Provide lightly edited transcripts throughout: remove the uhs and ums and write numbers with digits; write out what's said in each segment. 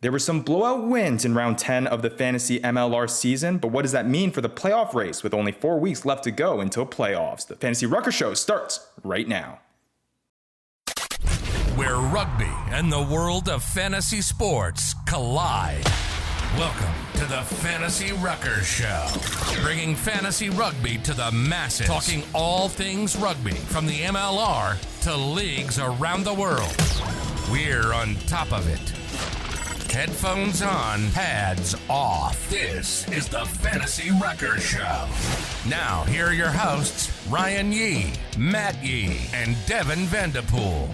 There were some blowout wins in round 10 of the Fantasy MLR season, but what does that mean for the playoff race with only 4 weeks left to go until playoffs? The Fantasy Ruckers Show starts right now. Where rugby and the world of fantasy sports collide. Welcome to the Fantasy Ruckers Show, bringing fantasy rugby to the masses, talking all things rugby from the MLR to leagues around the world. We're on top of it. Headphones on, pads off. This is the Fantasy Ruckers Show. Now, here are your hosts, Ryan Yee, Matt Yee, and Devin Vanderpool.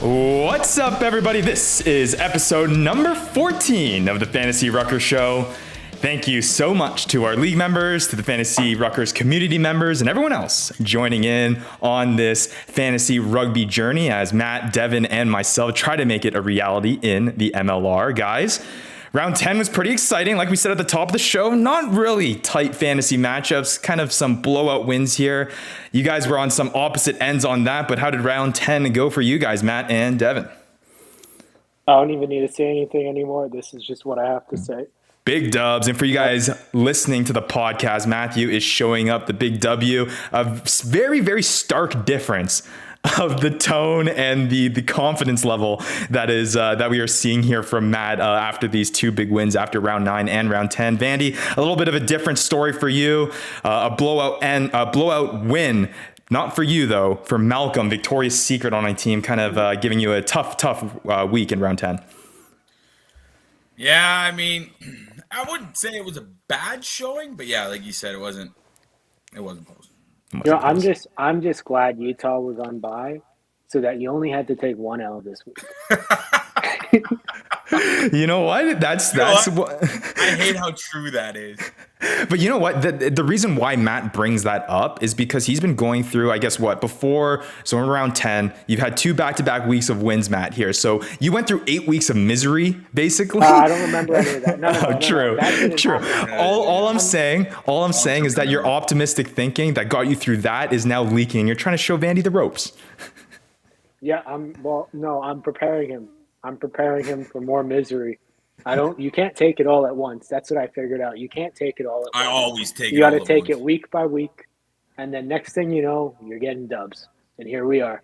What's up, everybody? This is episode number 14 of the Fantasy Ruckers Show. Thank you so much to our league members, to the Fantasy Ruckers community members, and everyone else joining in on this fantasy rugby journey as Matt, Devin, and myself try to make it a reality in the MLR. Guys, round 10 was pretty exciting. Like we said at the top of the show, not really tight fantasy matchups, kind of some blowout wins here. You guys were on some opposite ends on that, but how did round 10 go for you guys, Matt and Devin? I don't even need to say anything anymore. This is just what I have to say. Big dubs. And for you guys listening to the podcast, Matthew is showing up the big W. A very, very stark difference of the tone and the confidence level that is that we are seeing here from Matt after these two big wins after round 9 and round 10. Vandy, a little bit of a different story for you. A blowout win. Not for you, though, for Malcolm, Victoria's Secret on my team, kind of giving you a tough week in round 10. Yeah, I mean, I wouldn't say it was a bad showing, but yeah, like you said, it wasn't close. I'm just glad Utah was on bye so that you only had to take one L this week. You know what? That's what I hate how true that is. But you know what? The reason why Matt brings that up is because he's been going through, I guess so around 10, you've had 2 back-to-back weeks of wins, Matt, here. So you went through 8 weeks of misery, basically. I don't remember any of that. No, true. All I'm saying is that your optimistic thinking that got you through that is now leaking. You're trying to show Vandy the ropes. Yeah, I'm preparing him. I'm preparing him for more misery. You can't take it all at once. That's what I figured out. You can't take it all at once. I always take it. You got to take it week by week. And then next thing you know, you're getting dubs. And here we are.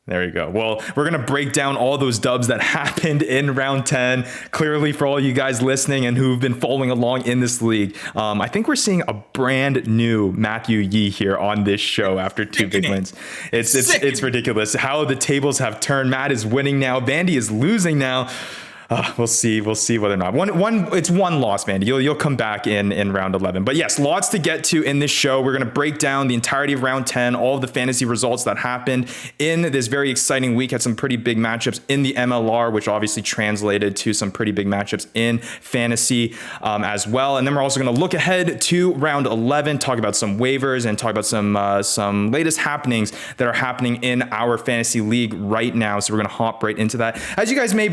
There you go. Well, we're going to break down all those dubs that happened in round 10. Clearly, for all you guys listening and who've been following along in this league, I think we're seeing a brand new Matthew Yee here on this show after 2 big wins. It's ridiculous how the tables have turned. Matt is winning now. Vandy is losing now. We'll see whether or not it's one loss, Vandy. You'll come back in round 11. But yes, lots to get to in this show. We're going to break down the entirety of round 10, all of the fantasy results that happened in this very exciting week. Had some pretty big matchups in the MLR, which obviously translated to some pretty big matchups in fantasy as well. And then we're also going to look ahead to round 11, talk about some waivers and talk about some latest happenings that are happening in our fantasy league right now. So we're going to hop right into that. As you guys may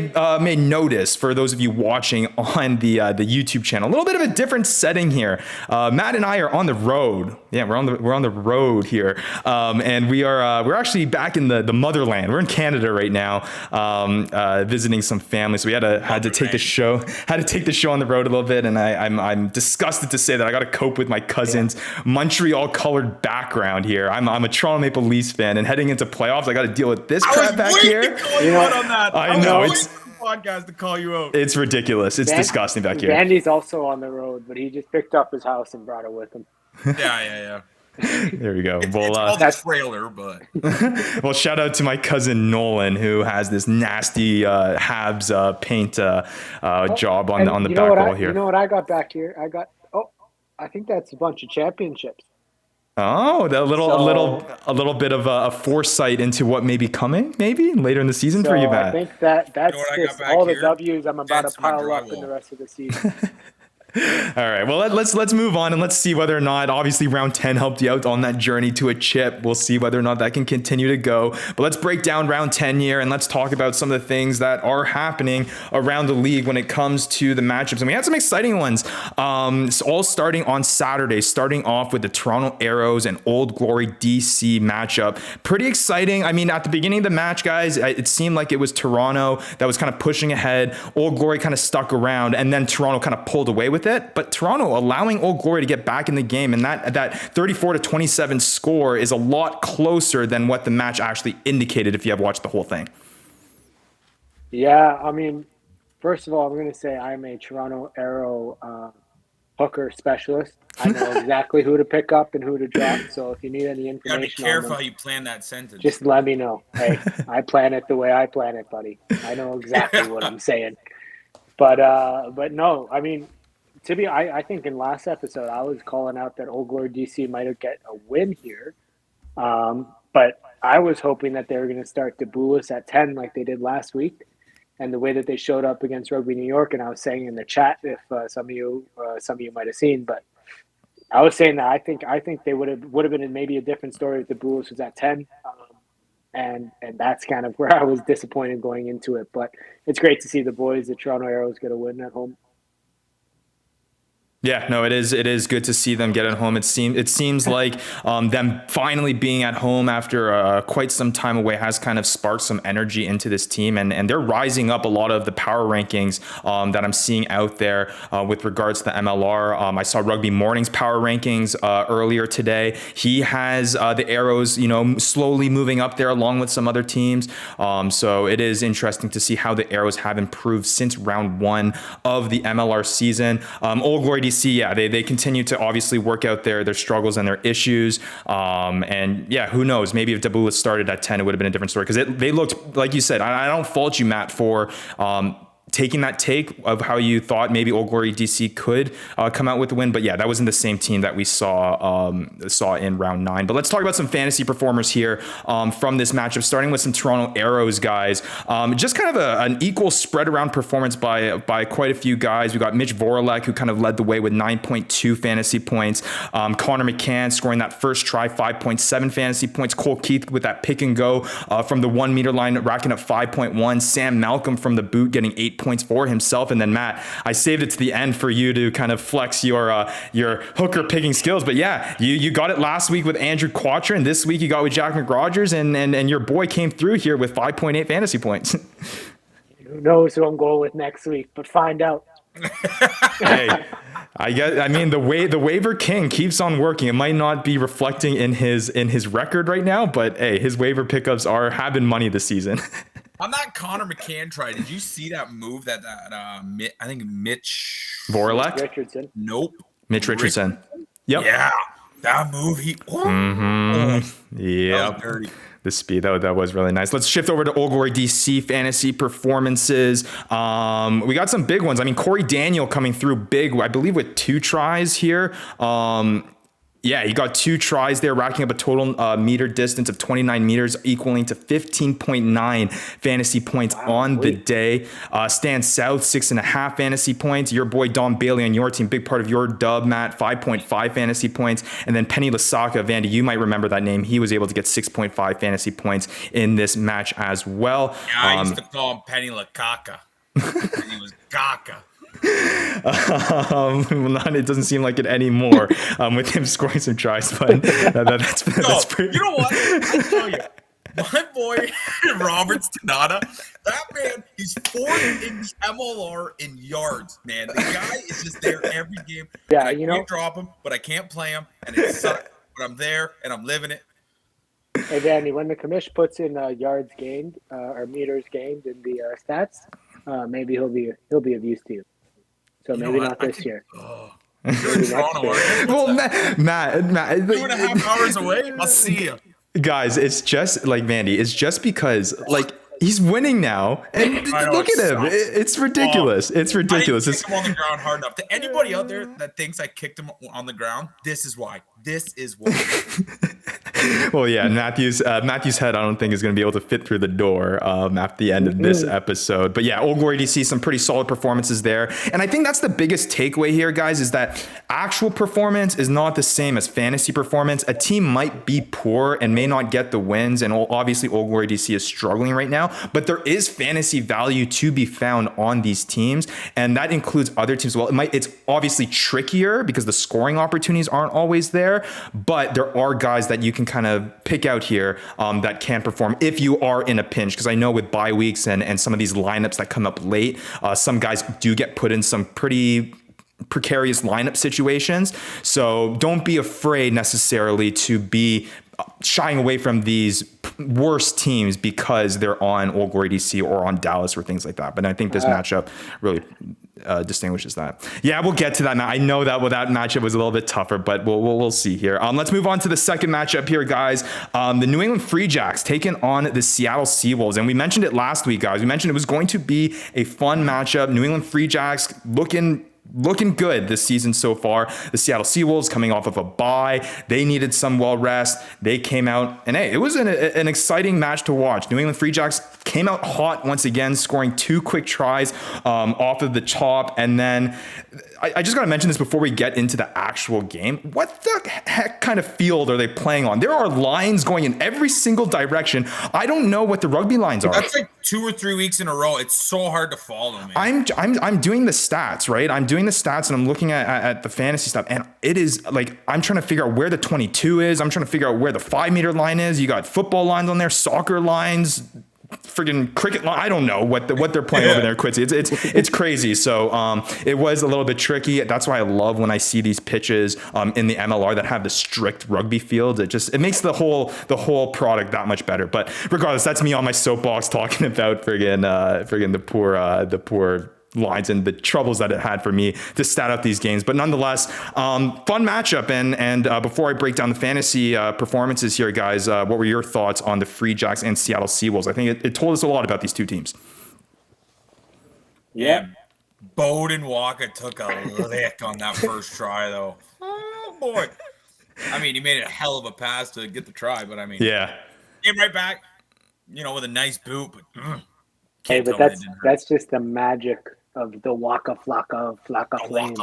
notice, for those of you watching on the YouTube channel, a little bit of a different setting here. Matt and I are on the road. Yeah, we're on the road here, and we're actually back in the motherland. We're in Canada right now, visiting some family. So we had to take the show on the road a little bit, and I'm disgusted to say that I got to cope with my cousin's Montreal colored background here. I'm a Toronto Maple Leafs fan, and heading into playoffs, I got to deal with this crap back here. I know it's podcast to call you out. It's ridiculous. It's disgusting back here. Andy's also on the road, but he just picked up his house and brought it with him. Yeah. There we go. That's trailer, but well, shout out to my cousin Nolan, who has this nasty Habs paint job on the back wall here. You know what I got back here? I think that's a bunch of championships. Oh, a little bit of a foresight into what may be coming, maybe later in the season for you, Matt. I think that's just all the W's I'm about to pile up in the rest of the season. All right. Well, let's move on and let's see whether or not, obviously round 10 helped you out on that journey to a chip. We'll see whether or not that can continue to go. But let's break down round 10 here and let's talk about some of the things that are happening around the league when it comes to the matchups. And we had some exciting ones, all starting on Saturday, starting off with the Toronto Arrows and Old Glory DC matchup. Pretty exciting. I mean, at the beginning of the match, guys, it seemed like it was Toronto that was kind of pushing ahead. Old Glory kind of stuck around, and then Toronto kind of pulled away with it. But Toronto allowing Old Glory to get back in the game, and that 34-27 score is a lot closer than what the match actually indicated if you have watched the whole thing. Yeah, I mean, first of all, I'm going to say I'm a Toronto Arrow hooker specialist. I know exactly who to pick up and who to drop. So if you need any You gotta be information, careful how you plan that sentence. just let me know. Hey, I plan it the way I plan it, buddy. I know exactly what I'm saying. But no, I mean, I think in last episode I was calling out that Old Glory DC might have get a win here, but I was hoping that they were going to start to boo us at 10 like they did last week, and the way that they showed up against Rugby New York. And I was saying in the chat, if some of you might have seen, but I was saying that I think they would have been maybe a different story if the boo us was at 10. And that's kind of where I was disappointed going into it. But it's great to see the boys, the Toronto Arrows, get a win at home. Yeah, no, it is good to see them get at home. It seems like them finally being at home after quite some time away has kind of sparked some energy into this team, and they're rising up a lot of the power rankings that I'm seeing out there with regards to the MLR. I saw Rugby Morning's power rankings earlier today. He has the Arrows, slowly moving up there along with some other teams. So it is interesting to see how the Arrows have improved since round 1 of the MLR season. Old Glory DC, yeah, they continue to obviously work out their struggles and their issues. And yeah, who knows? Maybe if Dabula started at 10, it would have been a different story, because they looked, like you said, I don't fault you, Matt, for taking that take of how you thought maybe Old Glory DC could come out with the win. But yeah, that wasn't the same team that we saw in round 9. But let's talk about some fantasy performers here from this matchup, starting with some Toronto Arrows guys. Just kind of an equal spread around performance by quite a few guys. We got Mitch Vorolek, who kind of led the way with 9.2 fantasy points. Connor McCann scoring that first try, 5.7 fantasy points. Cole Keith with that pick and go from the 1 meter line, racking up 5.1. Sam Malcolm from the boot getting 8 points for himself. And then Matt, I saved it to the end for you to kind of flex your hooker picking skills. But yeah, you got it last week with Andrew Quattrin. This week you got with Jack McRogers, and your boy came through here with 5.8 fantasy points. Who knows who I'm going with next week, but find out. Hey, I mean the waiver king keeps on working. It might not be reflecting in his record right now, but hey, his waiver pickups have been money this season. On that Connor McCann try, did you see that move that I think Mitch Vorolek? Richardson. Nope. Mitch Richardson. Yep. Yeah, that move. Yeah. That was dirty. The speed, that was really nice. Let's shift over to Old Glory DC fantasy performances. We got some big ones. I mean, Corey Daniel coming through big, I believe, with 2 tries here. Yeah, he got 2 tries there, racking up a total meter distance of 29 meters, equaling to 15.9 fantasy points on the day. Stan South, 6.5 fantasy points. Your boy Dom Bailey on your team, big part of your dub, Matt, 5.5 fantasy points. And then Penny Lasaka, Vandy, you might remember that name. He was able to get 6.5 fantasy points in this match as well. Yeah, I used to call him Penny Lakaka. He was Gaka. It doesn't seem like it anymore with him scoring some tries, but that's pretty. You know what? I'll tell you, my boy Roberts Tanada, that man, he's 4th in the MLR in yards, man. The guy is just there every game. Yeah, I can't drop him, but I can't play him, and it sucks. But I'm there and I'm living it. Hey Danny, when the commish puts in yards gained or meters gained in the stats, maybe he'll be of use to you. So maybe not this year. You're in Toronto, aren't you? Well, Matt, 2.5 hours away. I'll see you. Guys, it's just like Vandy. It's just because like he's winning now, and look at him. It's ridiculous. It's ridiculous. I didn't kick him on the ground hard enough. To anybody out there that thinks I kicked him on the ground, this is why. This is why. Well, yeah, Matthew's head, I don't think is going to be able to fit through the door at the end of this episode. But yeah, Old Glory DC, some pretty solid performances there. And I think that's the biggest takeaway here, guys, is that actual performance is not the same as fantasy performance. A team might be poor and may not get the wins. And obviously, Old Glory DC is struggling right now. But there is fantasy value to be found on these teams. And that includes other teams. Well, it's obviously trickier because the scoring opportunities aren't always there. But there are guys that you can kind of pick out here that can perform if you are in a pinch. Because I know with bye weeks and some of these lineups that come up late, some guys do get put in some pretty precarious lineup situations. So don't be afraid necessarily to be shying away from these worst teams because they're on Old Glory DC or on Dallas or things like that. But I think this matchup really distinguishes that. Yeah, we'll get to that. I know that matchup was a little bit tougher, but we'll see here. Let's move on to the second matchup here, guys. The New England Free Jacks taking on the Seattle Seawolves. And we mentioned it last week, guys. We mentioned it was going to be a fun matchup. New England Free Jacks looking good this season so far. The Seattle Seawolves coming off of a bye. They needed some well rest. They came out and hey, it was an exciting match to watch. New England Free Jacks came out hot once again, scoring 2 quick tries off of the top. And then I just got to mention this before we get into the actual game. What the heck kind of field are they playing on? There are lines going in every single direction. I don't know what the rugby lines are. That's like 2 or 3 weeks in a row. It's so hard to follow, man. I'm doing the stats, right? I'm doing the stats and I'm looking at the fantasy stuff, and it is like I'm trying to figure out where the 22 is. I'm trying to figure out where the 5-meter line is. You got football lines on there, soccer lines, friggin' cricket line. I don't know what they're playing over there, Quincy. It's crazy. So it was a little bit tricky. That's why I love when I see these pitches in the MLR that have the strict rugby field. It makes the whole product that much better. But regardless, that's me on my soapbox talking about friggin' the poor lines and the troubles that it had for me to stat out these games. But nonetheless, fun matchup. And before I break down the fantasy performances here, guys, what were your thoughts on the Free Jacks and Seattle Seawolves? I think it told us a lot about these two teams. Yeah. Bowden Walker took a lick on that first try, though. Oh, boy. I mean, he made it a hell of a pass to get the try, but I mean, yeah, came right back, with a nice boot. But, hey, but that's just the magic of the Waka Flocka Flame.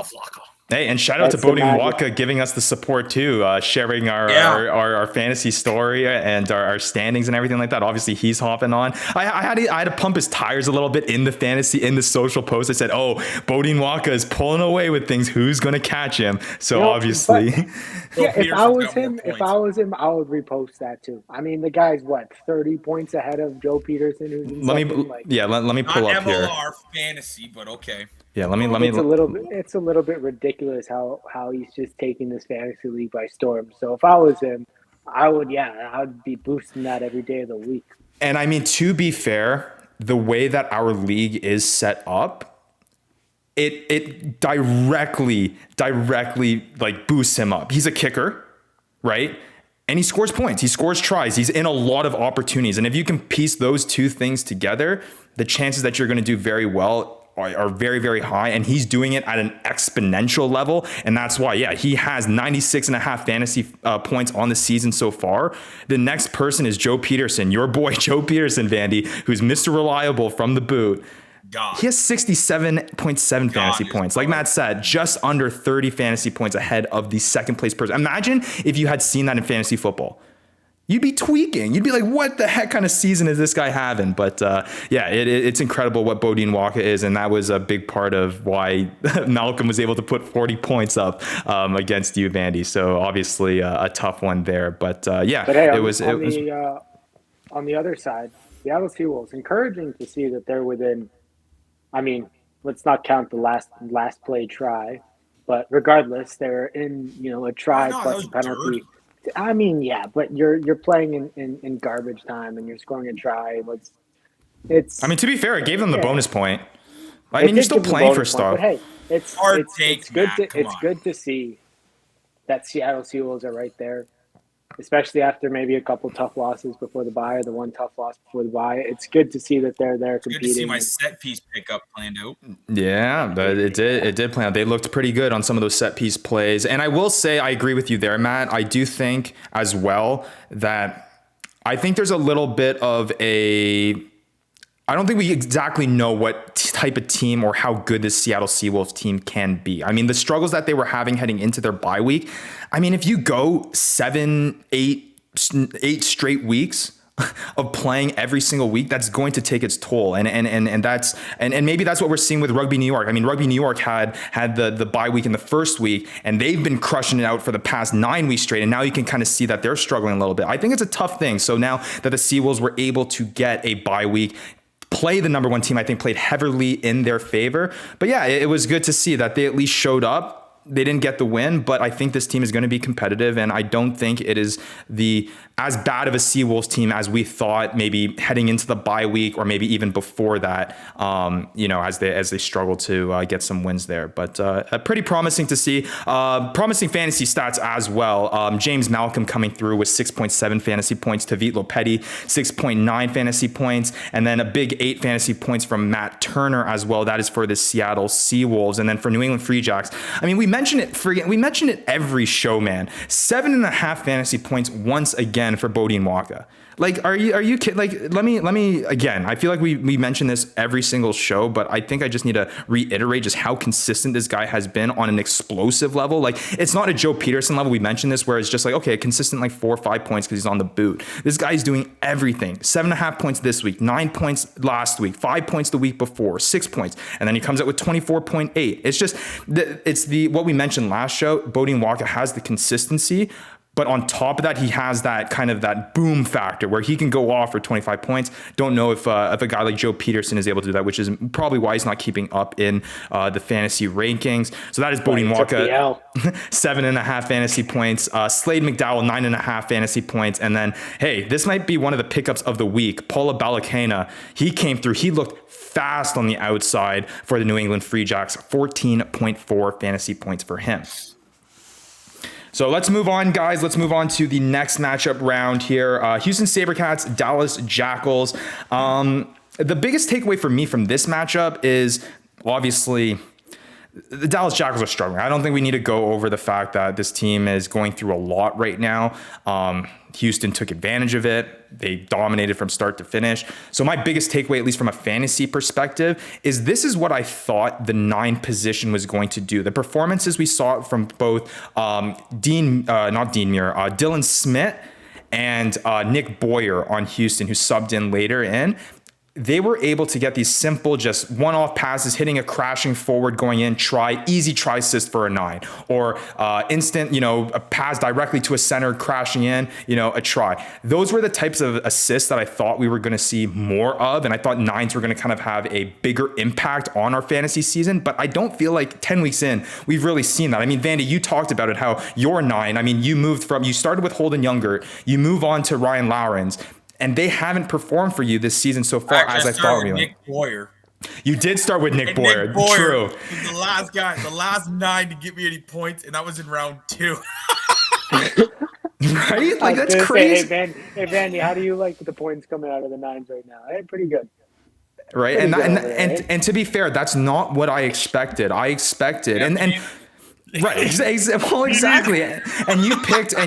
Hey, and shout out to Bodine Waka giving us the support too, sharing our fantasy story and our standings and everything like that. Obviously, he's hopping on. I had to pump his tires a little bit in the social post. I said, "Oh, Bodine Waka is pulling away with things. Who's going to catch him?" So obviously, if I was him, I would repost that too. I mean, the guy's 30 points ahead of Joe Peterson. Who's let me pull up here. Not MLR fantasy, but okay. Yeah, let me. It's a little bit ridiculous how he's just taking this fantasy league by storm. So if I was him, I would be boosting that every day of the week. And I mean, to be fair, the way that our league is set up, it directly like boosts him up. He's a kicker, right? And he scores points. He scores tries. He's in a lot of opportunities. And if you can piece those two things together, the chances that you're going to do very well are very, very high, and he's doing it at an exponential level. And that's why, he has 96.5 fantasy points on the season so far. The next person is Joe Peterson, your boy Joe Peterson, Vandy, who's Mr. Reliable from the boot. He has 67.7 fantasy points. Like Matt said, just under 30 fantasy points ahead of the second place person. Imagine if you had seen that in fantasy football. You'd be tweaking. You'd be like, what the heck kind of season is this guy having? But it's incredible what Bodine Walker is. And that was a big part of why Malcolm was able to put 40 points up against you, Vandy. So obviously a tough one there. But hey, on the other side, Seattle Seawolves, encouraging to see that they're within, I mean, let's not count the last play try, but regardless, they're in, a try plus a penalty. Dirty. I mean, but you're playing in garbage time and you're scoring a try. It's. I mean, to be fair, it gave them the bonus point. I mean, you're still playing for stuff. But hey, it's good to see that Seattle Seawolves are right there. especially after maybe a couple tough losses before the bye or the one tough loss before the bye. It's good to see that they're there competing. Good to see my set piece pickup planned out. Yeah, but it did plan out. They looked pretty good on some of those set piece plays. And I will say, I agree with you there, Matt. I do think as well that I think there's a little bit of I don't think we exactly know what type of team or how good this Seattle Seawolves team can be. I mean, the struggles that they were having heading into their bye week. I mean, if you go 7, 8 straight weeks of playing every single week, that's going to take its toll. And maybe that's what we're seeing with Rugby New York. I mean, Rugby New York had the bye week in the first week, and they've been crushing it out for the past 9 weeks straight. And now you can kind of see that they're struggling a little bit. I think it's a tough thing. So now that the Seawolves were able to get a bye week, play the number one team, I think played heavily in their favor. But yeah, it was good to see that they at least showed up. They didn't get the win, but I think this team is going to be competitive, and I don't think it is as bad of a Seawolves team as we thought maybe heading into the bye week or maybe even before that, as they struggle to get some wins there. But pretty promising to see. Promising fantasy stats as well. James Malcolm coming through with 6.7 fantasy points. Tavit Lopetti, 6.9 fantasy points. And then a big 8 fantasy points from Matt Turner as well. That is for the Seattle Seawolves. And then for New England Free Jacks, I mean, we mention it every show, man. 7.5 fantasy points once again for Bodine Waka. Like, are you kidding? Like, let me again. I feel like we mention this every single show, but I think I just need to reiterate just how consistent this guy has been on an explosive level. Like, it's not a Joe Peterson level. We mentioned this where it's just like, okay, consistent like 4 or 5 points because he's on the boot. This guy's doing everything. 7.5 points this week, 9 points last week, 5 points the week before, 6 points, and then he comes out with 24.8. It's just what we mentioned last show. Bodine Waka has the consistency. But on top of that, he has that kind of that boom factor where he can go off for 25 points. Don't know if a guy like Joe Peterson is able to do that, which is probably why he's not keeping up in the fantasy rankings. So that is Bodine Waka, 7.5 fantasy points. Slade McDowell, 9.5 fantasy points. And then, hey, this might be one of the pickups of the week. Paula Balakena, he came through. He looked fast on the outside for the New England Free Jacks, 14.4 fantasy points for him. So let's move on, guys. Let's move on to the next matchup round here. Houston SaberCats, Dallas Jackals. The biggest takeaway for me from this matchup is obviously the Dallas Jackals are struggling. I don't think we need to go over the fact that this team is going through a lot right now. Houston took advantage of it. They dominated from start to finish. So my biggest takeaway, at least from a fantasy perspective, is this is what I thought the 9 position was going to do. The performances we saw from both Dylan Smith and Nick Boyer on Houston, who subbed in later in. They were able to get these simple, just one-off passes, hitting a crashing forward, going in, easy try assist for a 9, or instant, a pass directly to a center, crashing in, a try. Those were the types of assists that I thought we were going to see more of, and I thought 9s were going to kind of have a bigger impact on our fantasy season, but I don't feel like 10 weeks in, we've really seen that. I mean, Vandy, you talked about it, how your 9, I mean, you started with Holden Younger, you move on to Ryan Lawrence, and they haven't performed for you this season so far as I thought we would. Nick Boyer. You did start with Nick Boyer. Nick Boyer. True. Was the last guy, the last 9 to get me any points, and that was in round 2. Right? Like, that's crazy. Hey, Vandy, how do you like the points coming out of the 9s right now? Hey, pretty good. Right. And to be fair, that's not what I expected. Right. Well, exactly. And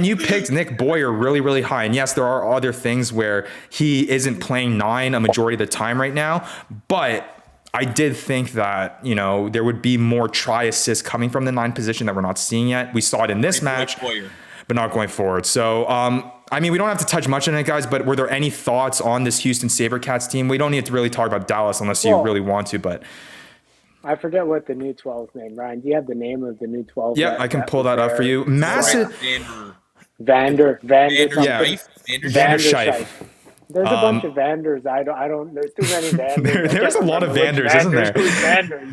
you picked Nick Boyer really, really high. And yes, there are other things where he isn't playing 9 a majority of the time right now. But I did think that, there would be more try assists coming from the 9 position that we're not seeing yet. We saw it in this match, but not going forward. So, I mean, we don't have to touch much on it, guys, but were there any thoughts on this Houston SaberCats team? We don't need to really talk about Dallas unless you really want to, but I forget what the new 12's name. Ryan, do you have the name of the new 12? Yeah, I can pull that up for you. Massive. Vander. Yeah. Vanderschife. There's a bunch of Vanders. I don't. There's too many Vanders. There's a lot of Vanders, isn't there? Who's Vander,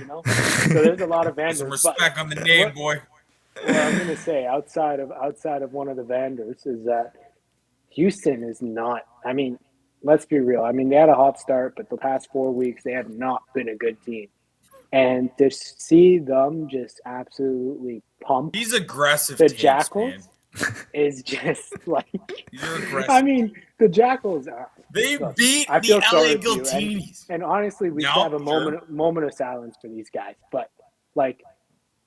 So there's a lot of Vanders. Some respect on the name, boy. What I'm going to say outside of one of the Vanders is that Houston is not. I mean, let's be real. I mean, they had a hot start, but the past 4 weeks they have not been a good team. And to see them just absolutely pump these aggressive the takes, Jackals, man. is just like, You're aggressive. I mean, the Jackals are. They Look, beat I the feel LA sorry for you, Giltinis. and honestly, we should No, have a sure. moment of silence for these guys. But like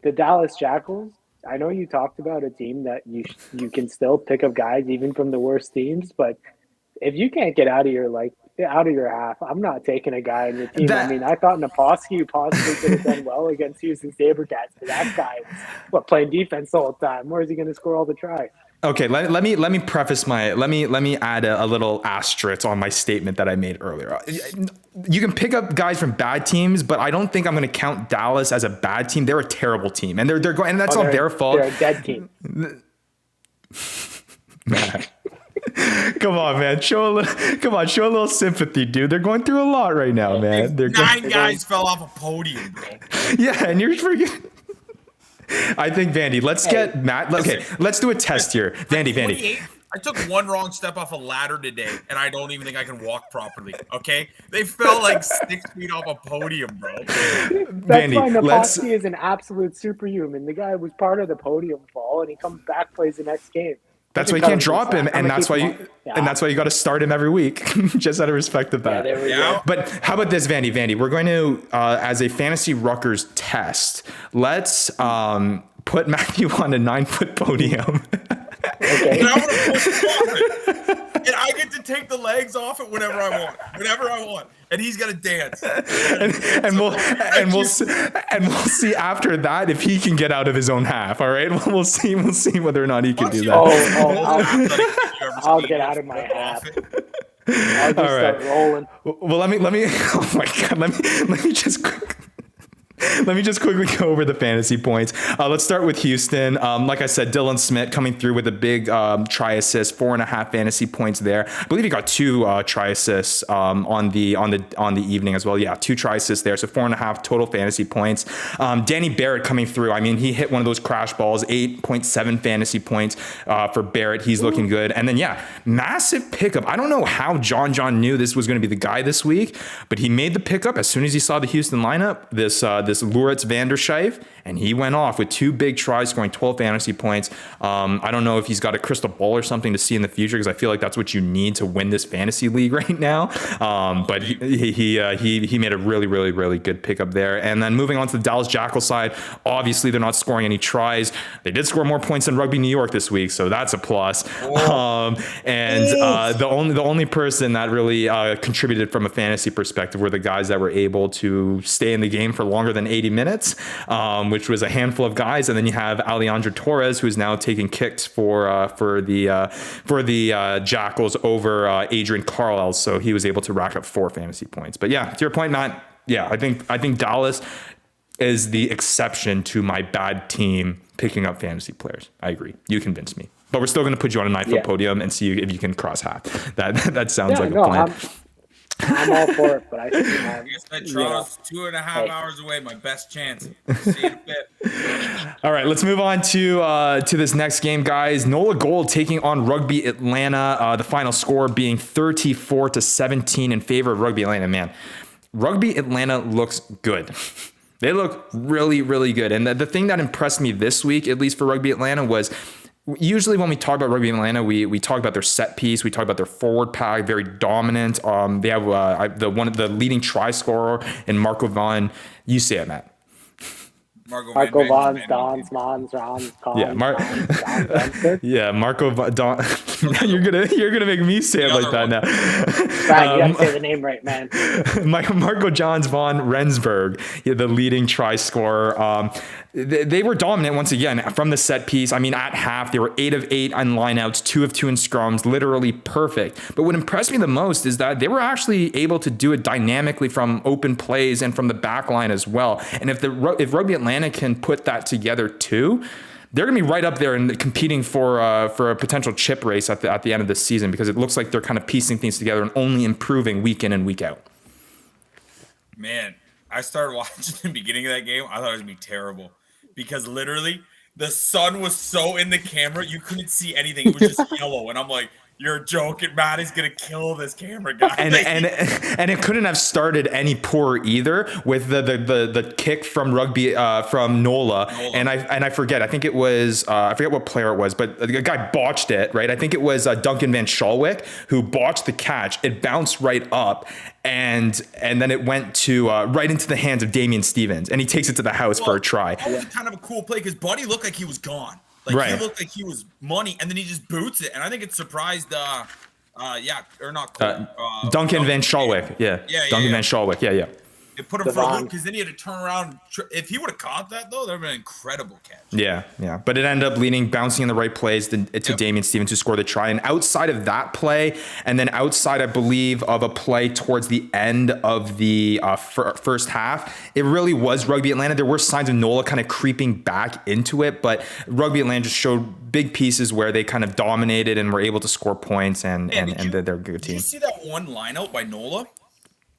the Dallas Jackals, I know you talked about a team that you can still pick up guys even from the worst teams, but if you can't get out of your half, I'm not taking a guy on your team. I mean, That I thought Naposki possibly could have done well against Houston SaberCats, but that guy was playing defense the whole time. Where is he going to score all the tries? Okay, let me preface let me add a little asterisk on my statement that I made earlier. You can pick up guys from bad teams, but I don't think I'm going to count Dallas as a bad team. They're a terrible team, and they're going, and that's not their fault. They're a dead team. Man. Come on, man. Show a little sympathy, dude. They're going through a lot right now, man. They're Nine guys fell off a podium, bro. yeah, and you're freaking. I think Vandy. Let's get Matt. Okay, let's do a test here, Vandy. 28, I took one wrong step off a ladder today, and I don't even think I can walk properly. Okay, they fell like 6 feet off a podium, bro. That's Vandy, why let's- Naposki is an absolute superhuman. The guy was part of the podium fall, and he comes back, plays the next game. That's why you can't drop him, and that's why you got to start him every week, just out of respect of that. Yeah, there we go. But how about this, Vandy? Vandy, we're going to, as a Fantasy Ruckers test, let's put Matthew on a 9-foot podium. Okay. And I'm gonna push him off it. And I get to take the legs off it whenever I want. And he's gonna dance. and we'll see after that if he can get out of his own half. All right, we'll see whether or not he can do that. I'll get out of my half. I'll just start rolling. Well, let me. Oh my God, let me just. Let me just quickly go over the fantasy points. Let's start with Houston. Like I said, Dylan Smith coming through with a big try assist, 4.5 fantasy points there. I believe he got 2 try assists on the evening as well. Yeah, 2 try assists there, so 4.5 total fantasy points. Danny Barrett coming through. I mean, he hit one of those crash balls, 8.7 fantasy points for Barrett. He's looking good. And then massive pickup. I don't know how John knew this was going to be the guy this week, but he made the pickup as soon as he saw the Houston lineup. This Luritz Vanderscheif, and he went off with 2 big tries, scoring 12 fantasy points. I don't know if he's got a crystal ball or something to see in the future, because I feel like that's what you need to win this fantasy league right now. But he made a really, really, really good pickup there. And then moving on to the Dallas Jackal side, obviously they're not scoring any tries. They did score more points than Rugby New York this week, so that's a plus. The only person that really contributed from a fantasy perspective were the guys that were able to stay in the game for longer than 80 minutes, which was a handful of guys. And then you have Alejandro Torres, who is now taking kicks for the Jackals over Adrian Carlisle. So he was able to rack up 4 fantasy points. But yeah, to your point, Matt, I think Dallas is the exception to my bad team picking up fantasy players. I agree. You convinced me. But we're still going to put you on a 9-foot podium and see if you can cross half. That sounds like a plan. I'm all for it, but I think I guess I trust 2.5 hours away, my best chance. See you in a bit. All right, let's move on to this next game, guys. NOLA Gold taking on Rugby Atlanta. The final score being 34-17 in favor of Rugby Atlanta. Man, Rugby Atlanta looks good. They look really, really good. And the thing that impressed me this week, at least for Rugby Atlanta, was usually when we talk about Rugby Atlanta, we talk about their set piece, we talk about their forward pack, very dominant. They have one of the leading try scorer in Marco Van. You say it, Matt. Marco Van, Don's, Mons, Ron, Con, Marco Don. You're gonna make me say it like that now. Brian, you gotta say the name right, man. Marco Johns von Rensburg, the leading try scorer. They were dominant once again from the set piece. I mean, at half, they were 8 of 8 on lineouts, 2 of 2 in scrums, literally perfect. But what impressed me the most is that they were actually able to do it dynamically from open plays and from the back line as well. And if Rugby Atlanta can put that together too, they're going to be right up there and competing for a potential chip race at the end of the season, because it looks like they're kind of piecing things together and only improving week in and week out. Man, I started watching the beginning of that game. I thought it was going to be terrible, because literally the sun was so in the camera, you couldn't see anything. It was just yellow. And I'm like, You're joking, man. He's gonna kill this camera guy. And it couldn't have started any poorer either with the kick from rugby from Nola. And I forget. I think it was I forget what player it was, but the guy botched it, right? I think it was Duncan Van Schalwick who botched the catch. It bounced right up. And then it went to right into the hands of Damian Stevens, and he takes it to the house for a try. That was kind of a cool play because Buddy looked like he was gone. Like he looked like he was money, and then he just boots it, and I think it surprised Duncan Van Schalwick, Duncan Van Schalwick, yeah. It put him for a loop because then he had to turn around. If he would have caught that, though, that would have been an incredible catch. Yeah. But it ended up bouncing in the right plays to Damian Stevens, who scored the try. And outside of that play, and then outside, I believe, of a play towards the end of the first half, it really was Rugby Atlanta. There were signs of Nola kind of creeping back into it, but Rugby Atlanta just showed big pieces where they kind of dominated and were able to score points, and they're a good team. Did you see that one line out by Nola?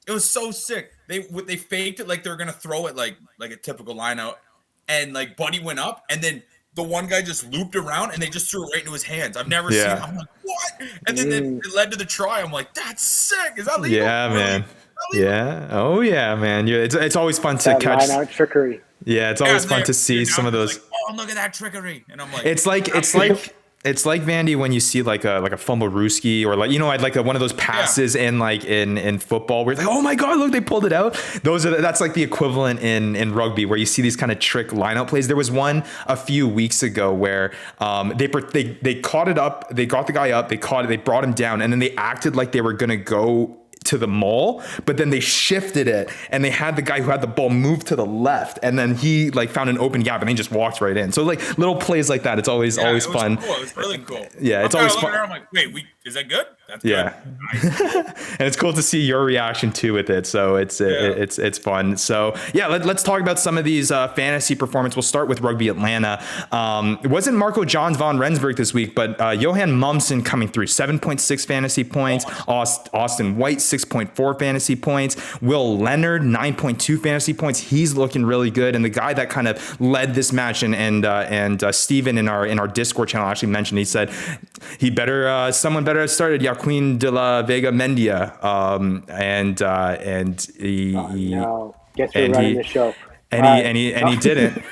It was so sick. They faked it like they were gonna throw it like a typical line out, and like Buddy went up, and then the one guy just looped around, and they just threw it right into his hands. I've never seen. I'm like, what? And then it led to the try. I'm like, that's sick. Is that legal? Yeah, man. Yeah. Oh, yeah, man. It's always fun to catch line out trickery. Yeah, it's always fun to see some of those. Like, oh, look at that trickery, and I'm like, it's like Vandy when you see like a fumble Ruski or like one of those passes in football where it's like, oh my god, look, they pulled it out. That's like the equivalent in rugby where you see these kind of trick lineout plays. There was one a few weeks ago where they caught it up, they got the guy up, they caught it, they brought him down, and then they acted like they were gonna go to the maul, but then they shifted it and they had the guy who had the ball move to the left, and then he like found an open gap and he just walked right in. So like little plays like that, it's always fun. Cool. It was really cool. Yeah, it's always fun. I'm like, wait, is that good? That's good. Nice. And it's cool to see your reaction to with it. So it's fun. So yeah, let's talk about some of these fantasy performance. We'll start with Rugby Atlanta. It wasn't Marco Johns von Rensburg this week, but Johan Mumsen coming through 7.6 fantasy points. Austin White 6.4 fantasy points. Will Leonard 9.2 fantasy points. He's looking really good. And the guy that kind of led this match and Steven in our Discord channel actually mentioned, he said someone better have started Joaquin de la Vega Mendia. Guess we're running the show. And he didn't.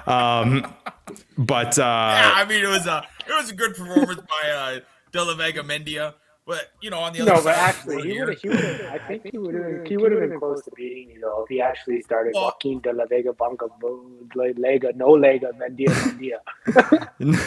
But I mean, it was a good performance by de la Vega Mendia. But on the other side, but actually, he would have. I think he would have been close to beating you though if he actually started Joaquin de la Vega Banca Lega Mendia. No,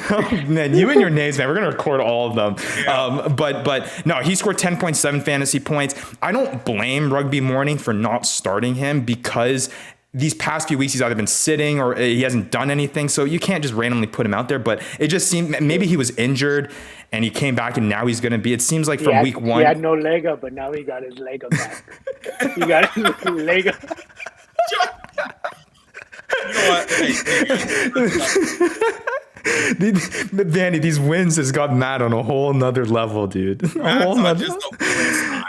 man, you and your names, man. We're gonna record all of them. Yeah. But no, he scored 10.7 fantasy points. I don't blame Rugby Morning for not starting him because these past few weeks he's either been sitting or he hasn't done anything. So you can't just randomly put him out there. But it just seemed maybe he was injured and he came back and now he's going to be. It seems like from week one. He had no Lega, but now he got his Lega back. He got his Lega. You know what? Vandy, these wins has got Matt on a whole nother level, dude.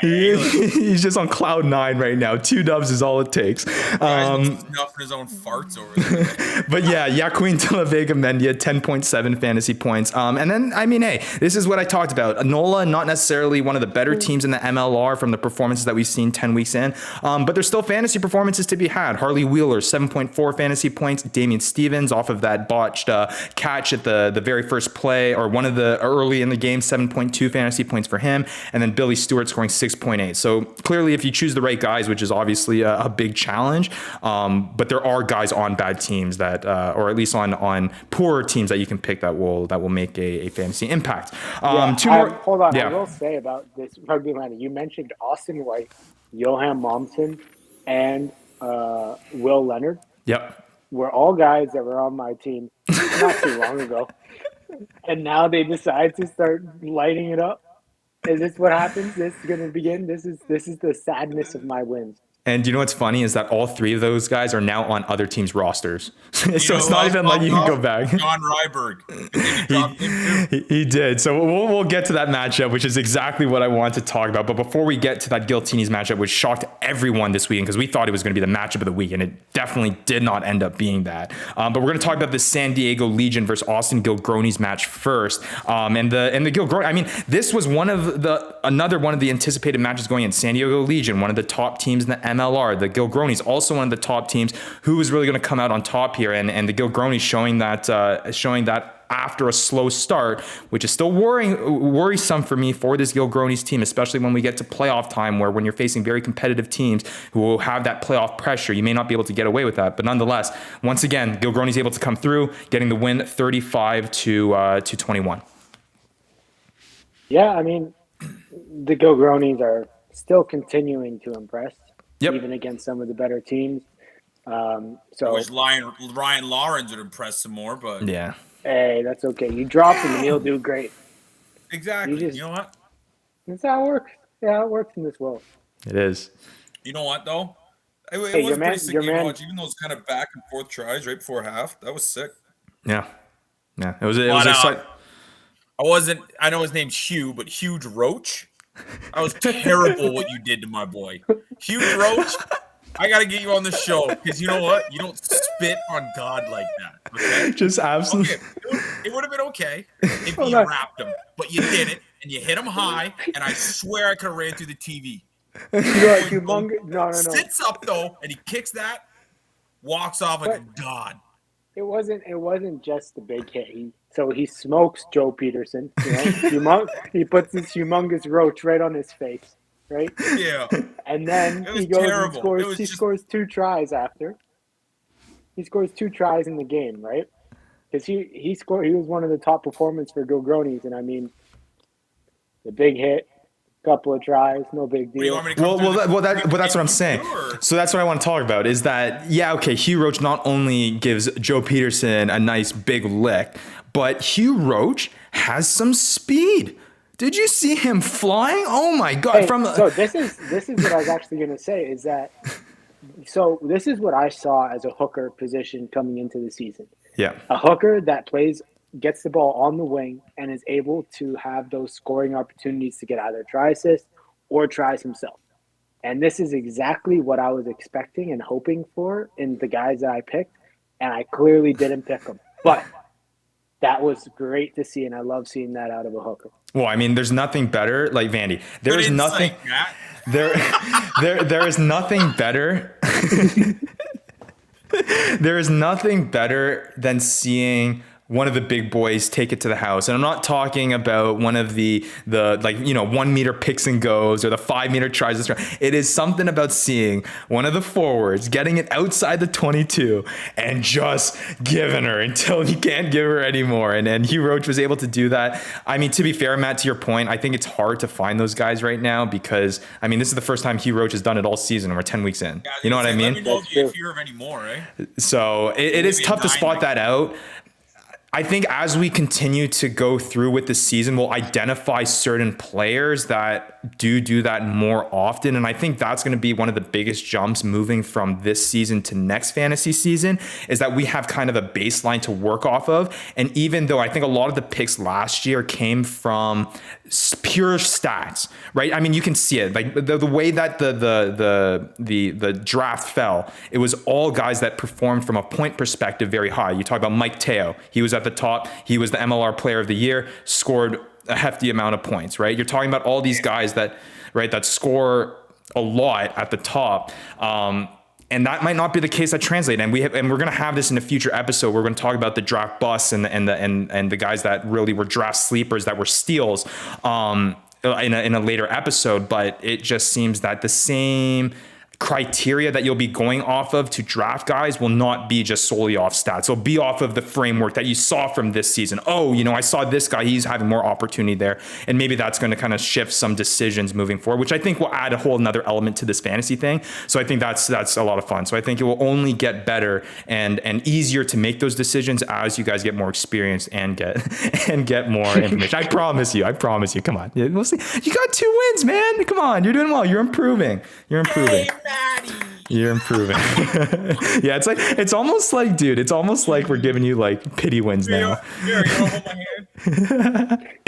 He's just on cloud 9 right now. 2 dubs is all it takes. Snuffing his own farts over there. But yeah, Joaquin de la Vega Mendia, 10.7 fantasy points. And then, I mean, hey, this is what I talked about. Nola, not necessarily one of the better teams in the MLR from the performances that we've seen 10 weeks in. But there's still fantasy performances to be had. Harley Wheeler, 7.4 fantasy points. Damian Stevens off of that botched catch at the very first play, or one of the early in the game, 7.2 fantasy points for him. And then Billy Stewart scoring 6.8. So clearly, if you choose the right guys, which is obviously a big challenge, but there are guys on bad teams that, or at least on poorer teams that you can pick that will make a fantasy impact. Hold on. I will say about this Rugby Atlanta. You mentioned Austin White, Johan Momsen, and Will Leonard. Yep. Were all guys that were on my team not too long ago. And now they decide to start lighting it up. Is this what happens? This is going to begin? This is the sadness of my wins. And you know what's funny is that all three of those guys are now on other teams' rosters. So You it's know not who even else like you popped can go off? back. John Ryberg. He dropped him too. He did. So we'll get to that matchup, which is exactly what I want to talk about. But before we get to that Giltinis matchup, which shocked everyone this weekend because we thought it was going to be the matchup of the week, and it definitely did not end up being that. But we're going to talk about the San Diego Legion versus Austin Gilgronis match first. And the Gilgroni, I mean, this was another one of the anticipated matches going in. San Diego Legion, one of the top teams in the MLR. The Gilgronis, also one of the top teams. Who is really going to come out on top here? And the Gilgronis showing that after a slow start, which is still worrisome for me for this Gilgronis team, especially when we get to playoff time, where when you're facing very competitive teams who will have that playoff pressure, you may not be able to get away with that. But nonetheless, once again, Gilgronis able to come through, getting the win 35 to 21. Yeah, I mean, the Gilgronis are still continuing to impress, even against some of the better teams. I wish Ryan Lawrence would impress some more, but yeah. Hey, that's okay. You drop him and he'll do great. Exactly. You know what? That's how it works. Yeah, it works in this world. It is. You know what though? It was your pretty sick game man- to watch. Even those kind of back and forth tries right before half, that was sick. Yeah. It was exciting. I know his name's Hugh, but Huge Roach. That was terrible what you did to my boy. Huge Roach, I got to get you on the show because you know what? You don't spit on God like that. Okay? Just absolutely. Okay. It would have been okay if you wrapped him, but you did it and you hit him high, and I swear I could have ran through the TV. No. Sits up though, and he kicks that, walks off like a god. It wasn't just the big hit. He smokes Joe Peterson. You know? He puts this humongous roach right on his face, right? Yeah. And then he goes and scores. He scores 2 tries after. He scores 2 tries in the game, right? Because he scored. He was one of the top performers for Gilgronis, and I mean, the big hit, couple of tries, no big deal. That's what I'm saying. So that's what I want to talk about is that, Hugh Roach not only gives Joe Peterson a nice big lick, but Hugh Roach has some speed. Did you see him flying? Oh my God. So this is what I was actually going to say is that, so this is what I saw as a hooker position coming into the season. Yeah. A hooker that gets the ball on the wing and is able to have those scoring opportunities to get either try assist or tries himself. And this is exactly what I was expecting and hoping for in the guys that I picked, and I clearly didn't pick them. But that was great to see, and I love seeing that out of a hooker. Well, I mean, there's nothing better, like Vandy. There is nothing. There is nothing better. There is nothing better than seeing one of the big boys take it to the house. And I'm not talking about one of the 1 meter picks and goes or the 5 meter tries. It is something about seeing one of the forwards getting it outside the 22 and just giving her until you can't give her anymore. And Hugh Roach was able to do that. I mean, to be fair, Matt, to your point, I think it's hard to find those guys right now because, I mean, this is the first time Hugh Roach has done it all season and we're 10 weeks in. You know what I mean? Let me know if you hear of any more, eh? So it is tough to spot that out. I think as we continue to go through with the season, we'll identify certain players that do that more often. And I think that's going to be one of the biggest jumps moving from this season to next fantasy season is that we have kind of a baseline to work off of. And even though I think a lot of the picks last year came from pure stats, right? I mean, you can see it like the way that the draft fell. It was all guys that performed from a point perspective very high. You talk about Mike Teo. He was at the top. He was the MLR player of the year, scored a hefty amount of points, right? You're talking about all these guys that score a lot at the top. And that might not be the case that translate. And we're going to have this in a future episode. We're going to talk about the draft busts and the guys that really were draft sleepers that were steals in a later episode. But it just seems that the same criteria that you'll be going off of to draft guys will not be just solely off stats. It'll be off of the framework that you saw from this season. Oh, I saw this guy, he's having more opportunity there. And maybe that's going to kind of shift some decisions moving forward, which I think will add a whole another element to this fantasy thing. So I think that's a lot of fun. So I think it will only get better and easier to make those decisions as you guys get more experience and get more information. I promise you. Come on. We'll see. You got 2 wins, man. Come on. You're doing well. You're improving. Hey, You're improving. Yeah, it's almost like, dude, it's almost like we're giving you like pity wins now. Here, you want to hold my hand?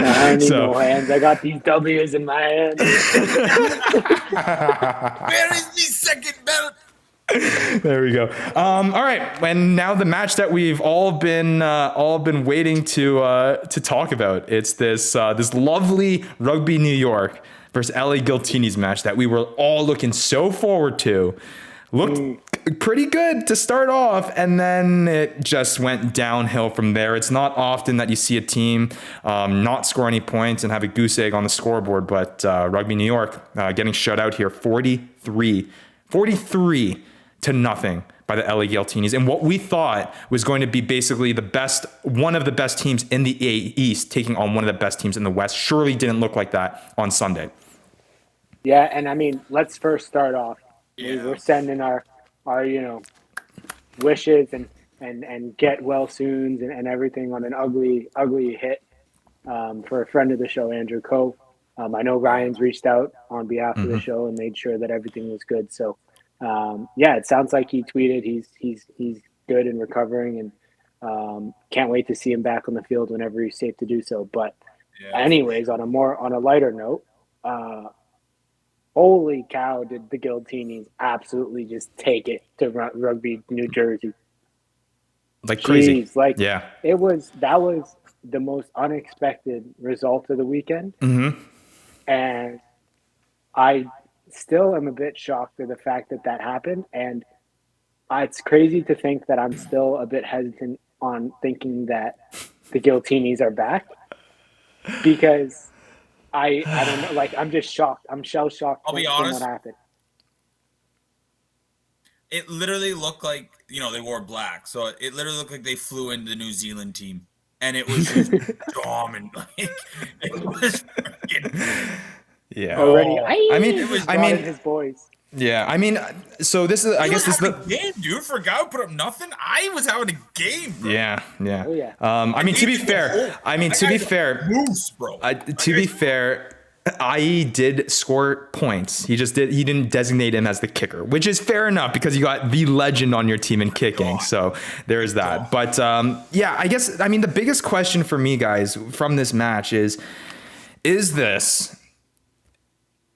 I need no hands. I got these W's in my hand. Where is the second belt? There we go. All right, and now the match that we've all been waiting to talk about. It's this lovely Rugby New York versus LA Giltinis match that we were all looking so forward to. Looked pretty good to start off, and then it just went downhill from there. It's not often that you see a team not score any points and have a goose egg on the scoreboard, but Rugby New York getting shut out here 43 to nothing by the LA Giltinis, and what we thought was going to be basically one of the best teams in the East taking on one of the best teams in the West surely didn't look like that on Sunday. Yeah, and I mean, let's first start off. Yeah. We're sending our wishes and get well soons and everything on an ugly hit for a friend of the show, Andrew Coe. I know Ryan's reached out on behalf of the show and made sure that everything was good. So it sounds like he tweeted he's good and recovering, and can't wait to see him back on the field whenever he's safe to do so. But anyways, on a lighter note, holy cow, did the Giltinis absolutely just take it to Rugby New Jersey. Like crazy. Jeez, that was the most unexpected result of the weekend. Mm-hmm. And I still am a bit shocked at the fact that happened. And it's crazy to think that I'm still a bit hesitant on thinking that the Giltinis are back, because I don't know. Like, I'm just shocked. I'm shell shocked. I'll be honest. What happened. It literally looked like, they wore black. So it literally looked like they flew into the New Zealand team. And it was just dominant. Like, it was freaking... Yeah. Already. I mean, his boys. Yeah, I mean, so this is, I guess this is the game, dude. For a guy who put up nothing, I was having a game, bro. Yeah. Oh, yeah. I mean, to be fair, moose, bro. To be fair, IE did score points. He didn't designate him as the kicker, which is fair enough because you got the legend on your team in kicking. So there's that. But I guess, I mean, the biggest question for me, guys, from this match is this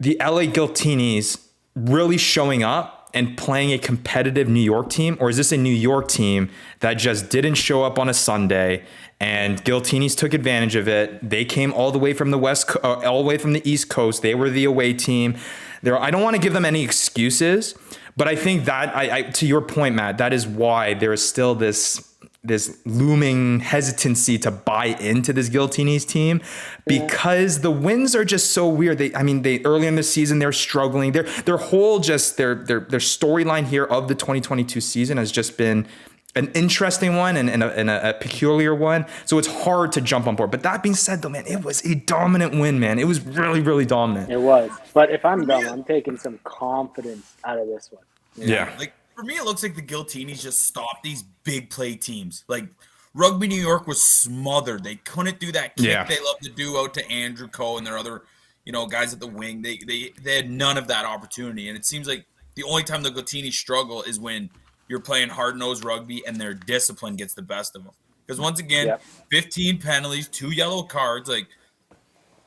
the LA Giltinis really showing up and playing a competitive New York team, or is this a New York team that just didn't show up on a Sunday and Giltinis took advantage of it? They came all the way from all the way from the East Coast. They were the away team. I don't want to give them any excuses, but I think that to your point, Matt, that is why there is still this looming hesitancy to buy into this Giltinis team, because the wins are just so weird. They early in the season, they're struggling. Their whole their storyline here of the 2022 season has just been an interesting one and a peculiar one. So it's hard to jump on board. But that being said, though, man, it was a dominant win, man. It was really, really dominant. It was. But if I'm dumb, I'm taking some confidence out of this one. Yeah. Like, for me, it looks like the Giltinis just stopped these big play teams. Like, Rugby New York was smothered. They couldn't do that kick they love to do out to Andrew Coe and their other, guys at the wing. They had none of that opportunity. And it seems like the only time the Giltinis struggle is when you're playing hard-nosed rugby and their discipline gets the best of them. Because once again, 15 penalties, 2 yellow cards. Like,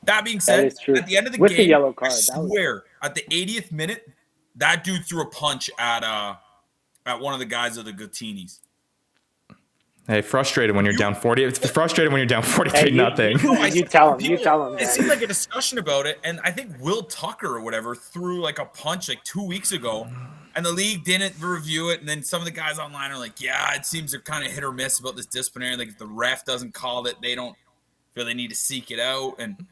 that being said, at the end of the game, the yellow card, I swear, at the 80th minute, that dude threw a punch at one of the guys of the Giltinis. Hey, frustrated when you're down 40. It's frustrated when you're down 43 nothing. You tell him. It seemed like a discussion about it, and I think Will Tucker or whatever threw like a punch like 2 weeks ago, and the league didn't review it. And then some of the guys online are like, "Yeah, it seems they're kind of hit or miss about this disciplinary. Like if the ref doesn't call it, they don't feel they need to seek it out." And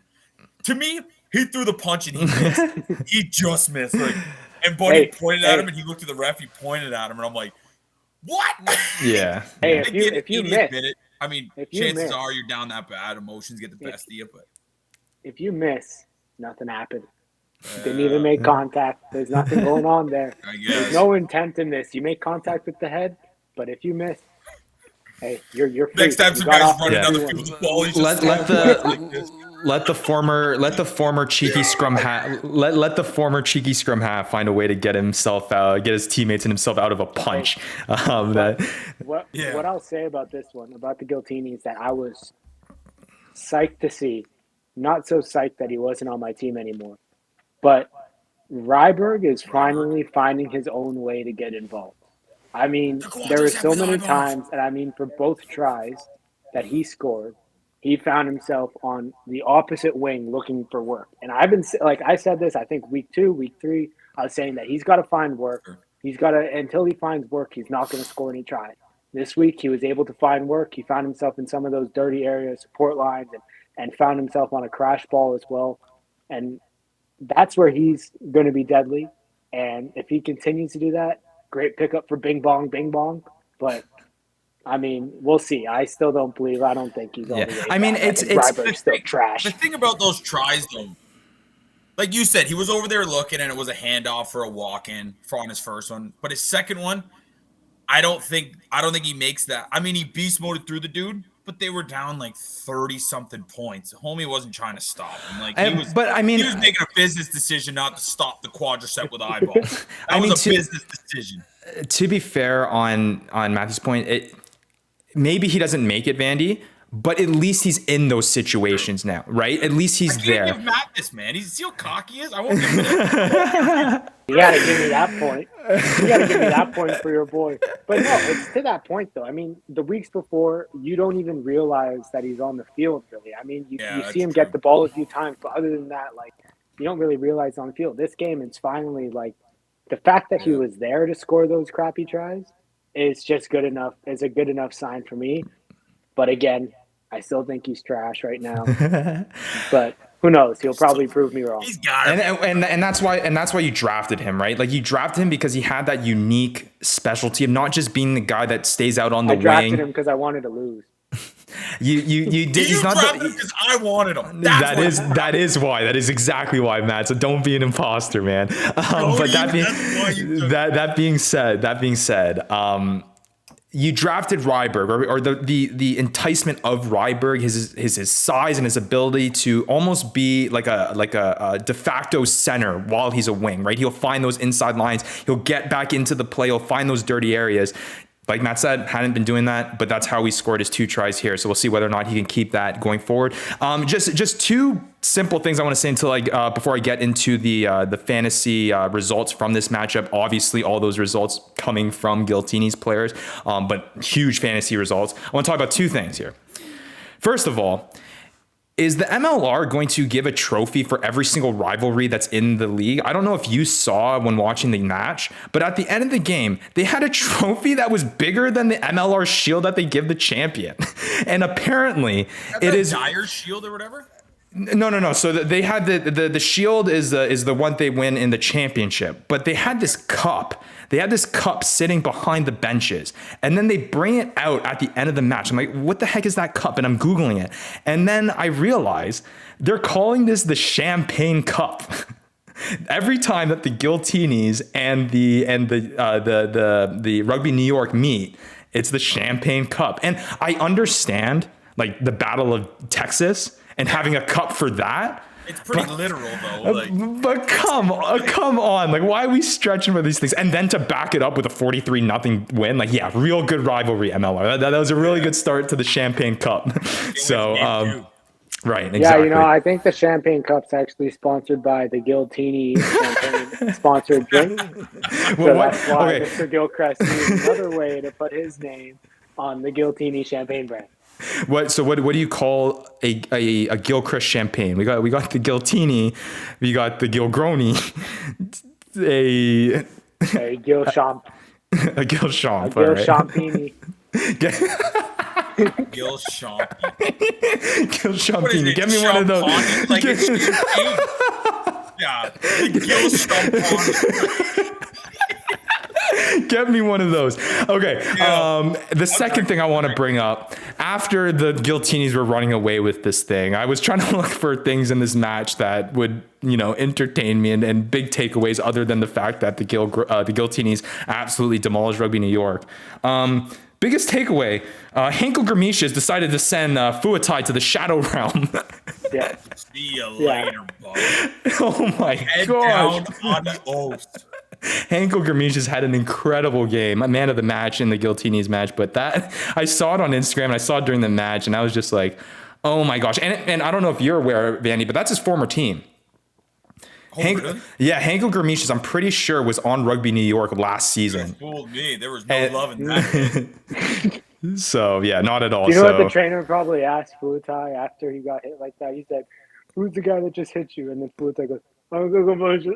to me, he threw the punch and he missed. He just missed. Like, and Buddy pointed at him, and he looked at the ref. He pointed at him, and I'm like, "What?" Yeah. Hey, if you miss it, I mean, chances are you're down that bad. Emotions get the best of you, but if you miss, nothing happened. Didn't even make contact. There's nothing going on there. I guess. There's no intent in this. You make contact with the head, but if you miss, Hey, you're free. Next time You some got guys off running Yeah. down the field with the ball, he's just Let the former cheeky scrum half let the former cheeky scrum half find a way to get himself out, get his teammates and himself out of a punch. What I'll say about this one, about the Giltini, is that I was psyched to see, not so psyched that he wasn't on my team anymore, but Ryberg is finally finding his own way to get involved. I mean, there were so many times, and I mean, for both tries that he scored, he found himself on the opposite wing looking for work. And I've been, like I said this, I think week 2, week 3, I was saying that he's got to find work. He's got to, until he finds work, he's not going to score any tries. This week, he was able to find work. He found himself in some of those dirty areas, support lines, and found himself on a crash ball as well. And that's where he's going to be deadly. And if he continues to do that, great pickup for Bing Bong, Bing Bong. But I mean, we'll see. I still don't believe. I don't think he's all the way I mean, back. it's Ryberg's still trash. The thing about those tries, though, like you said, he was over there looking, and it was a handoff for a walk-in on his first one. But his second one, I don't think he makes that. I mean, he beast moded through the dude, but they were down like 30-something points. Homie wasn't trying to stop him. Like he was making a business decision not to stop the quadricep with eyeball. That was a business decision. To be fair on Matthew's point, maybe he doesn't make it, Vandy, but at least he's in those situations now, right? At least he's there. I can't give Matt this, man. See how cocky he is? I won't give him it. You got to give me that point. You got to give me that point for your boy. But no, it's to that point, though. I mean, the weeks before, you don't even realize that he's on the field, really. I mean, you see him get the ball a few times, but other than that, like, you don't really realize on the field. This game is finally, like, the fact that he was there to score those crappy tries is just good enough. It's a good enough sign for me. But again, I still think he's trash right now. But who knows? He'll probably prove me wrong. He's got it. And that's why you drafted him, right? Like you drafted him because he had that unique specialty of not just being the guy that stays out on the wing. I drafted him because I wanted to lose. You did. He's not drafted him because I wanted him. That is why. That is exactly why, Matt. So don't be an imposter, man. But that being said, you drafted Ryberg, or the enticement of Ryberg, his size and his ability to almost be like a de facto center while he's a wing, right? He'll find those inside lines. He'll get back into the play. He'll find those dirty areas. Like Matt said, hadn't been doing that, but that's how he scored his 2 tries here. So we'll see whether or not he can keep that going forward. Just 2 simple things I want to say before I get into the fantasy results from this matchup. Obviously, all those results coming from Giltini's players, but huge fantasy results. I want to talk about 2 things here. First of all, is the MLR going to give a trophy for every single rivalry that's in the league? I don't know if you saw when watching the match, but at the end of the game, they had a trophy that was bigger than the MLR shield that they give the champion. And apparently it is Dire shield or whatever. No. So they had the shield is the one they win in the championship, but they had this cup. They had this cup sitting behind the benches, and then they bring it out at the end of the match. I'm like, what the heck is that cup? And I'm Googling it. And then I realize they're calling this the Champagne Cup. Every time that the Giltinis and the Rugby New York meet, it's the Champagne Cup. And I understand like the Battle of Texas and having a cup for that. It's pretty literal, though. But come on. Like, why are we stretching for these things? And then to back it up with a 43-0 win. Like, yeah, real good rivalry, MLR. That was a really good start to the Champagne Cup. So, right, exactly. Yeah, I think the Champagne Cup's actually sponsored by the Giltini Champagne-sponsored drink. So that's why Mr. Gilchrist used another way to put his name on the Giltini Champagne brand. What do you call a Gilchrist champagne? We got the Giltini, we got the Gilgroni, a Gilchamp. A Gilchamp. A Gilchampini. Gilchampini. Get me one of those. Like it's yeah, Gilchampini. Get me one of those. Okay. The second thing I want to bring up, after the Giltinis were running away with this thing, I was trying to look for things in this match that would, entertain me and big takeaways other than the fact that the Giltinis absolutely demolished Rugby New York. biggest takeaway, Henkel Gramicious decided to send Fuatai to the Shadow Realm. Yeah. See you later, bud. Oh my Head gosh. down, adios. Henkel Gramicious had an incredible game, a man of the match in the Giltinis match. But that, I saw it on Instagram and I saw it during the match, and I was just like, oh my gosh. And I don't know if you're aware, Vandy, but that's his former team. Oh, really? Yeah, Henkel Gramicious, I'm pretty sure, was on Rugby New York last season. You fooled me. There was no love in that. So, yeah, not at all. Do you know what the trainer probably asked Fuatai after he got hit like that? He said, "Who's the guy that just hit you?" And then Fuatai goes, "I'm going to go punch it."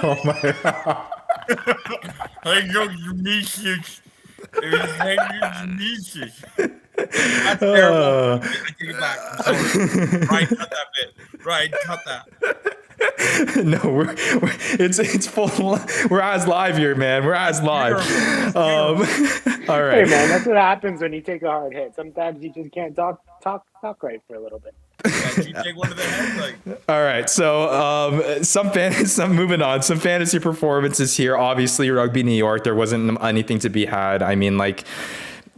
Oh my God. I go Gramicious. It was Henkel Gramicious. That's terrible. I take it back. I'm sorry. Right, cut that bit. Right, cut that. No, it's full. We're as live here, man. We're as live. All right. Hey man, that's what happens when you take a hard hit. Sometimes you just can't talk right for a little bit. Yeah, you take one to the head, like. All right, so some moving on. Some fantasy performances here. Obviously, Rugby New York, there wasn't anything to be had. I mean, like,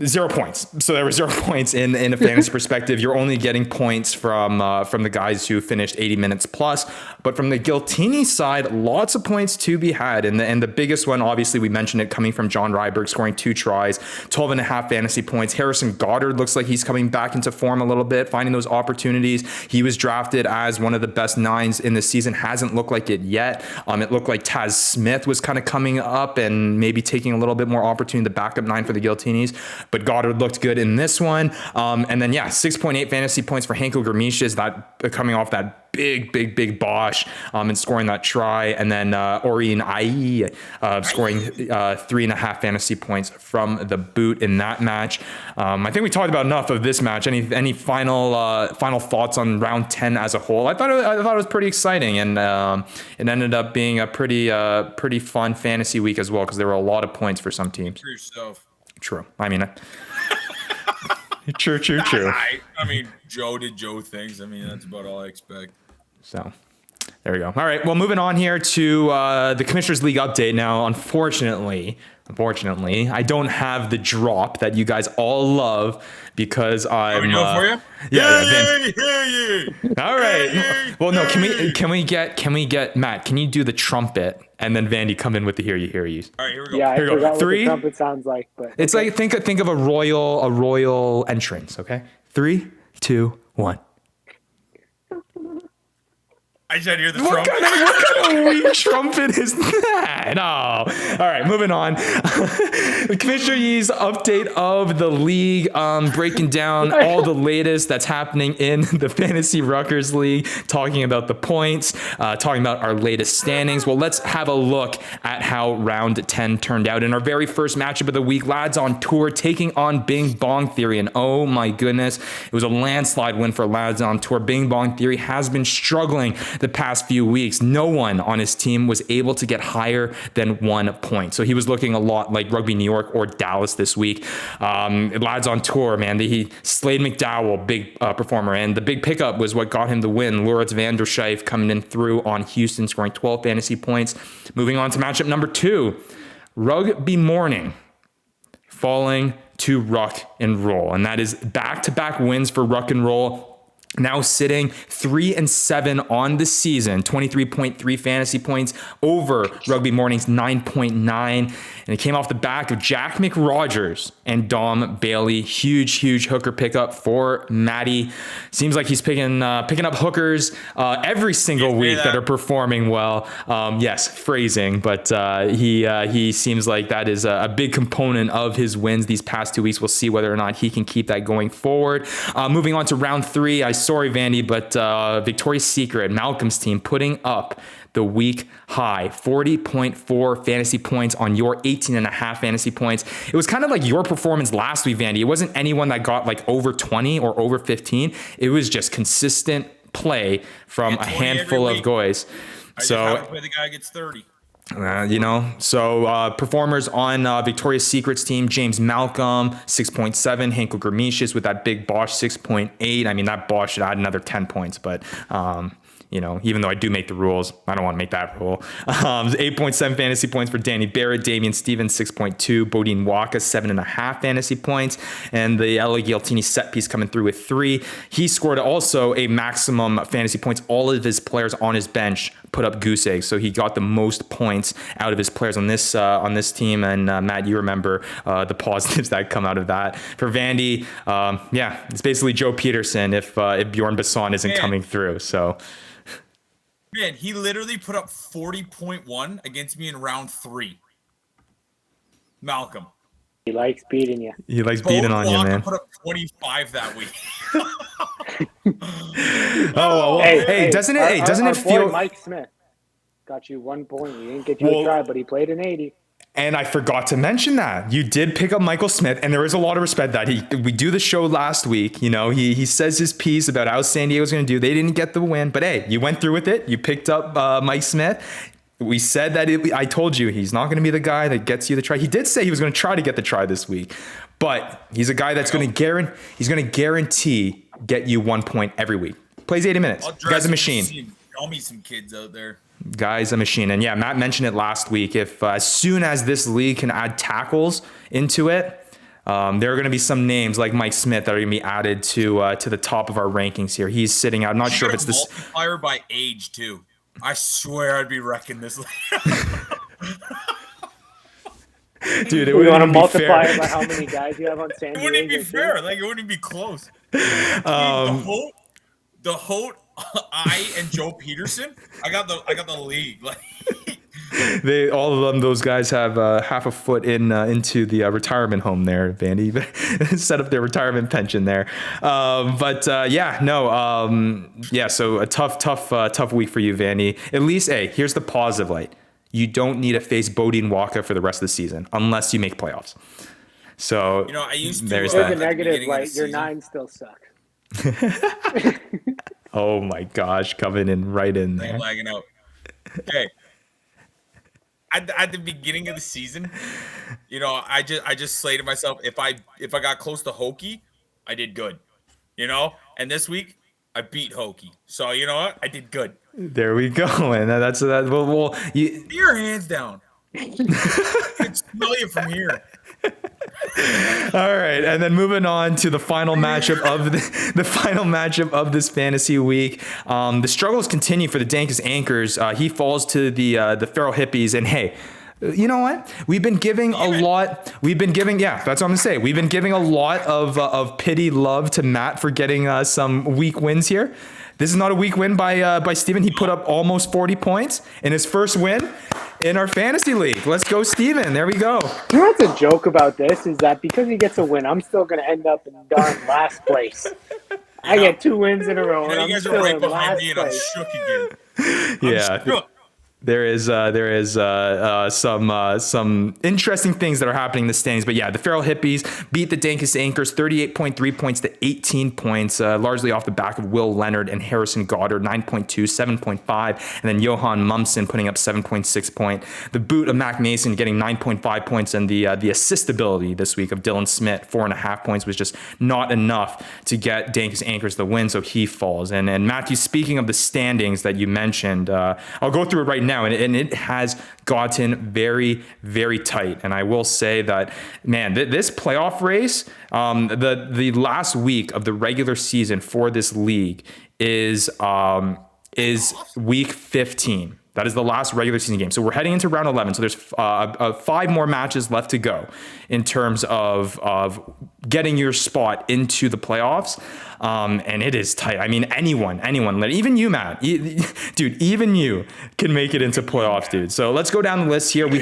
0 points. So there were 0 points in a fantasy perspective. You're only getting points from the guys who finished 80 minutes plus. But from the Giltini side, lots of points to be had. And the biggest one, obviously, we mentioned it, coming from John Ryberg, scoring 2 tries, 12.5 fantasy points. Harrison Goddard looks like he's coming back into form a little bit, finding those opportunities. He was drafted as one of the best 9s in the season. Hasn't looked like it yet. It looked like Taz Smith was kind of coming up and maybe taking a little bit more opportunity, the backup 9 for the Giltinis. But Goddard looked good in this one. And then, 6.8 fantasy points for Henkel Gramicious, that coming off that big Bosch and scoring that try. And then Orien Ai scoring 3.5 fantasy points from the boot in that match. I think we talked about enough of this match. Any final thoughts on round 10 as a whole? I thought it was pretty exciting, and it ended up being a pretty fun fantasy week as well, because there were a lot of points for some teams. For yourself. True. I mean, true. I mean, Joe did Joe things. I mean, that's about all I expect. So there we go. All right. Well, moving on here to the Commissioners League update. Now, unfortunately, I don't have the drop that you guys all love, because I'm. Can we do it for you? Yeah. All right. Well, no. Can we get Matt? Can you do the trumpet, and then Vandy come in with the hear you, hear yous? All right, here we go. Yeah, I forgot what 3. the trumpet sounds like, but It's like think of a royal entrance. Okay. 3, 2, 1. I said hear the What trumpet. kind of weak trumpet is that? Oh. All right, moving on. The Commissioner Yee's update of the league, breaking down all the latest that's happening in the Fantasy Ruckers League, talking about the points, talking about our latest standings. Well, let's have a look at how round 10 turned out. In our very first matchup of the week, Lads on Tour taking on Bing Bong Theory. And oh my goodness, it was a landslide win for Lads on Tour. Bing Bong Theory has been struggling the past few weeks. No one on his team was able to get higher than 1 point. So he was looking a lot like Rugby New York or Dallas this week. Lads on Tour, man, he Slade McDowell, big performer, and the big pickup was what got him the win. Loritz van der Scheif coming in through on Houston, scoring 12 fantasy points. Moving on to matchup number 2, Rugby Morning falling to Ruck and Roll, and that is back-to-back wins for Ruck and Roll. Now sitting 3-7 on the season, 23.3 fantasy points over Rugby Morning's 9.9. And it came off the back of Jack McRogers and Dom Bailey. Huge hooker pickup for Matty. Seems like he's picking up hookers every single week that are performing well. Yes, phrasing, but he seems like that is a big component of his wins these past 2 weeks. We'll see whether or not he can keep that going forward. Moving on to round 3, sorry, Vandy, but Victoria's Secret, Malcolm's team, putting up the week high 40.4 fantasy points on your 18.5 fantasy points. It was kind of like your performance last week, Vandy. It wasn't anyone that got like over 20 or over 15. It was just consistent play from a handful of guys. I just haven't played the guy who gets 30. Performers on Victoria's Secret's team, James Malcolm, 6.7, Henkel Gramicious with that big Bosch, 6.8. I mean, that Bosch should add another 10 points, but even though I do make the rules, I don't want to make that rule. 8.7 fantasy points for Danny Barrett, Damian Stevens, 6.2, Bodine Waka, 7.5 fantasy points, and the LA Guiltini set piece coming through with 3. He scored also a maximum fantasy points. All of his players on his bench put up goose eggs, so he got the most points out of his players on this team. And Matt, you remember the positives that come out of that. For Vandy, it's basically Joe Peterson if Bjorn Basson isn't coming through. So. Man, he literally put up 40.1 against me in round 3. Malcolm. He likes beating you. He likes beating on you, man. Put up 25 that week. Doesn't it feel? Mike Smith got you 1 point. He didn't get you a try, but he played an 80. And I forgot to mention that you did pick up Michael Smith, and there is a lot of respect that we do the show last week. He says his piece about how San Diego's going to do. They didn't get the win, but hey, you went through with it. You picked up Mike Smith. We said that I told you he's not going to be the guy that gets you the try. He did say he was going to try to get the try this week, but he's a guy that's going to guarantee get you 1 point every week. Plays 80 minutes. The guy's a machine. I'll meet some kids out there. Guy's a machine. And yeah, Matt mentioned it last week. If as soon as this league can add tackles into it, there are going to be some names like Mike Smith that are going to be added to the top of our rankings here. He's sitting out. I'm not sure if it's this multiplier by age too. I swear I'd be wrecking this league. Dude, we want to multiply it by how many guys you have on San Diego. It wouldn't be fair. Like, it wouldn't be close. The Holt, I and Joe Peterson. I got the league. Like, all of them. Those guys have half a foot into the retirement home there, Vandy. Set up their retirement pension there. So a tough week for you, Vandy. At least, here's the positive light. You don't need to face Bodine Waka for the rest of the season unless you make playoffs. So I used to. There's the negative light. Your 9 still suck. Oh my gosh, coming in right in there. I'm lagging out. Okay. At the beginning of the season, I just slated myself. If I got close to Hokie, I did good. And this week I beat Hokie. So you know what? I did good. There we go. And that's that. Well, Get your hands down. I can smell you from here. All right, and then moving on to the final matchup of the final matchup of this fantasy week. The struggles continue for the Dankus Anchors. He falls to the Feral Hippies, and hey, you know what? We've been giving a lot. That's what I'm gonna say. We've been giving a lot of pity love to Matt for getting some weak wins here. This is not a weak win by Steven. He put up almost 40 points in his first win in our fantasy league. Let's go, Steven. There we go. You know what's a joke about this is that because he gets a win, I'm still going to end up in darn last place. I get 2 wins in a row, and I'm still in last place. I'm shook again. Yeah. Shook. There is some interesting things that are happening in the standings. But yeah, the Feral Hippies beat the Dankus Anchors 38.3 points to 18 points, largely off the back of Will Leonard and Harrison Goddard, 9.2, 7.5, and then Johan Mumson putting up 7.6 point. The boot of Mac Mason getting 9.5 points, and the assist ability this week of Dylan Smith, 4.5 points, was just not enough to get Dankus Anchors the win, so he falls. And Matthew, speaking of the standings that you mentioned, I'll go through it right now, and it has gotten very, very tight. And I will say that, man, this playoff race, the last week of the regular season for this league is week 15. That is the last regular season game. So we're heading into round 11. So there's 5 more matches left to go in terms of getting your spot into the playoffs. And it is tight. I mean, anyone, even you, Matt, dude, even you can make it into playoffs, dude. So let's go down the list here. We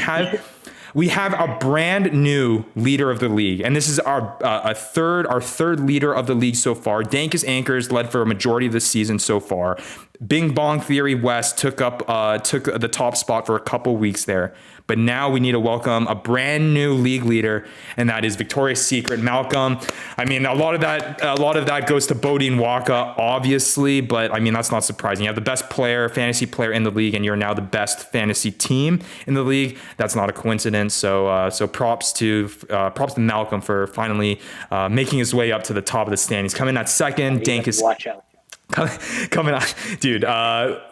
have a brand new leader of the league, and this is our third leader of the league so far. Dankus Anchors led for a majority of the season so far. Bing Bong Theory West took the top spot for a couple weeks there. But now we need to welcome a brand new league leader, and that is Victoria's Secret Malcolm. I mean, a lot of that goes to Bodine Waka, obviously, but I mean that's not surprising. You have the best fantasy player in the league, and you're now the best fantasy team in the league. That's not a coincidence. So props to Malcolm for finally making his way up to the top of the standings. Coming at second, Dankus. Watch out. Coming on, dude.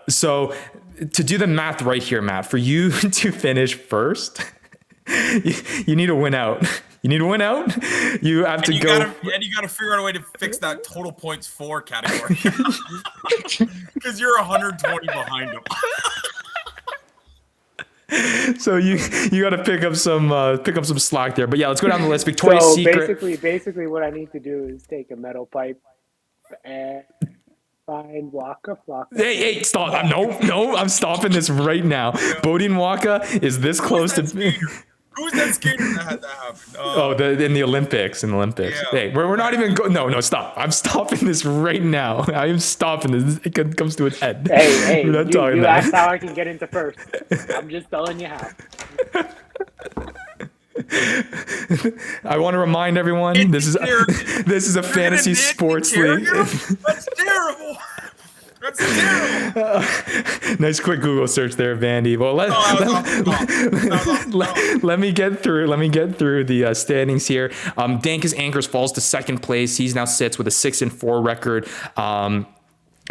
So to do the math right here, Matt, for you to finish first, you need to win out. You need to win out. You have to go. And you got to figure out a way to fix that total points for category. Because you're 120 behind them. So you got to pick up some slack there. But yeah, let's go down the list. Victoria's Secret. Basically, what I need to do is take a metal pipe and find Waka Flocka. Hey, stop! No, I'm stopping this right now. Bodine Waka is this close to. Who's that skater that had that happen? In the Olympics. Yeah. Hey, we're not even going. No, stop! I'm stopping this right now. I am stopping this. It comes to an end. Hey, you asked how I can get into first. I'm just telling you how. I want to remind everyone this is a fantasy sports league. That's terrible. That's terrible. Nice quick Google search there, Vandy. Well, let me get through the standings here. Dankus Anchors falls to second place. He now sits with a 6-4 record.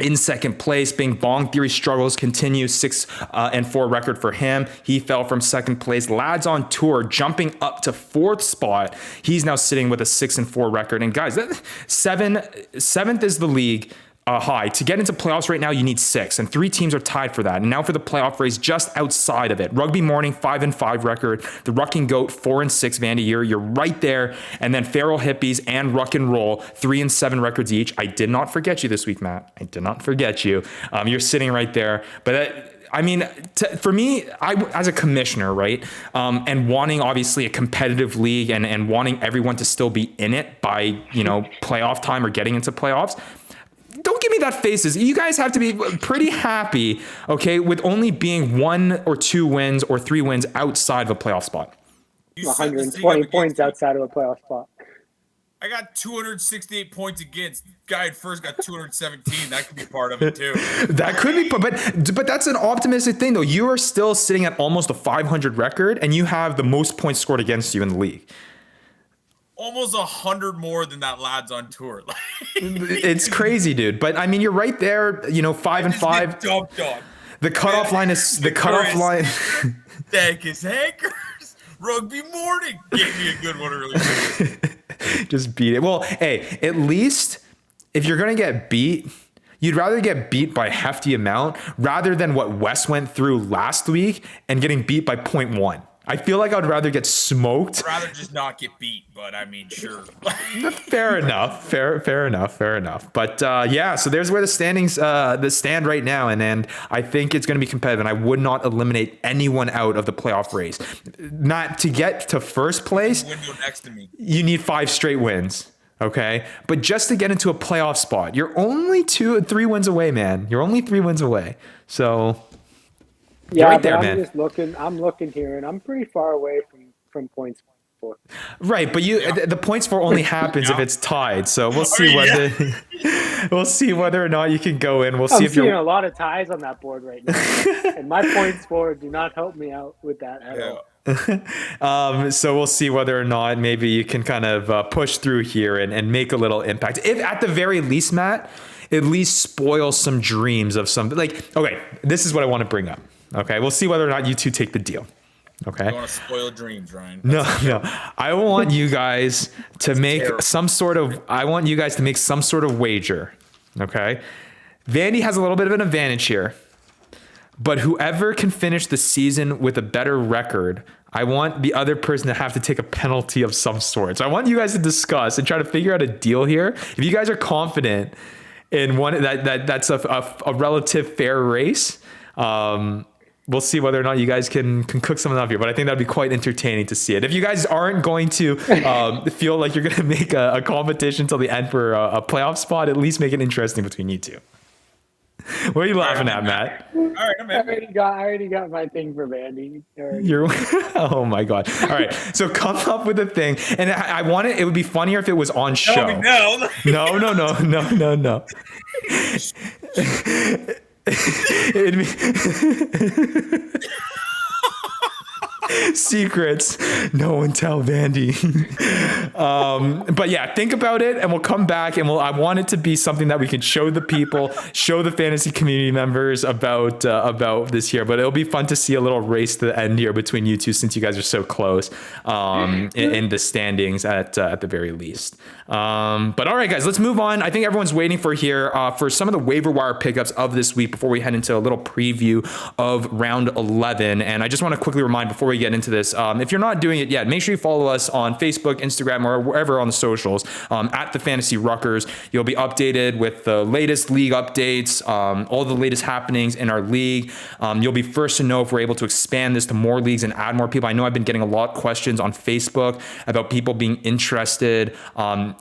In second place, Bing Bong Theory struggles continue 6-4 record for him. He fell from second place. Lads on Tour jumping up to fourth spot. He's now sitting with a 6-4 record. And guys, seventh is the league. High. To get into playoffs right now, you need 6, and 3 teams are tied for that. And now for the playoff race just outside of it. Rugby Morning, 5-5 record. The Rucking Goat, 4-6, Vandy. You're right there. And then Feral Hippies and Ruck and Roll, 3-7 records each. I did not forget you this week, Matt. I did not forget you. You're sitting right there. But for me, as a commissioner, right, and wanting obviously a competitive league and wanting everyone to still be in it by, playoff time or getting into playoffs, don't give me that faces. You guys have to be pretty happy, okay, with only being 1 or 2 wins or 3 wins outside of a playoff spot. 120 points outside of a playoff spot. I got 268 points against. Guy at first got 217. That could be part of it too. That could be, but that's an optimistic thing though. You are still sitting at almost a 500 record, and you have the most points scored against you in the league. Almost 100 more than that Lads on Tour. It's crazy, dude. But I mean, you're right there. 5-5. The cutoff line is the cutoff line. Dankus Anchors. Rugby Morning gave me a good one earlier. Just beat it. Well, hey, at least if you're gonna get beat, you'd rather get beat by a hefty amount rather than what Wes went through last week and getting beat by 0.1. I feel like I'd rather get smoked. I'd rather just not get beat, but I mean, sure. Fair enough. Fair enough. But so there's where the standings stand right now, and I think it's going to be competitive. And I would not eliminate anyone out of the playoff race. Not to get to first place. Window next to me. You need 5 straight wins. Okay, but just to get into a playoff spot, you're only 3 wins away, man. You're only 3 wins away. So. Yeah, right there, I'm just looking. I'm looking here, and I'm pretty far away from points for. Right, but the points for only happens if it's tied. So we'll see whether or not you can go in. We'll see if you're seeing a lot of ties on that board right now, and my points for do not help me out with that at all. So we'll see whether or not maybe you can kind of push through here and make a little impact. If at the very least, Matt, at least spoil some dreams of something. Okay, this is what I want to bring up. Okay, we'll see whether or not you two take the deal. Okay. You want to spoil dreams, Ryan? No. I want you guys to make some sort of wager. Okay. Vandy has a little bit of an advantage here, but whoever can finish the season with a better record, I want the other person to have to take a penalty of some sort. So I want you guys to discuss and try to figure out a deal here. If you guys are confident in one that's a relative fair race, we'll see whether or not you guys can cook something up here, but I think that'd be quite entertaining to see it. If you guys aren't going to feel like you're going to make a competition till the end for a playoff spot, at least make it interesting between you two. What are you laughing at, Matt? All right, I already got my thing for Vandy. Oh my God. All right. So come up with a thing. And I want it would be funnier if it was on show. No. Secrets. No one tell Vandy. But yeah, think about it, and we'll come back, and I want it to be something that we can show the people, show the fantasy community members about this year. But it'll be fun to see a little race to the end here between you two, since you guys are so close in the standings at the very least. But all right, guys, let's move on. I think everyone's waiting for some of the waiver wire pickups of this week before we head into a little preview of round 11. And I just want to quickly remind before we get into this, if you're not doing it yet, make sure you follow us on Facebook, Instagram, or wherever on the socials at the Fantasy Ruckers. You'll be updated with the latest league updates, all the latest happenings in our league. You'll be first to know if we're able to expand this to more leagues and add more people. I know I've been getting a lot of questions on Facebook about people being interested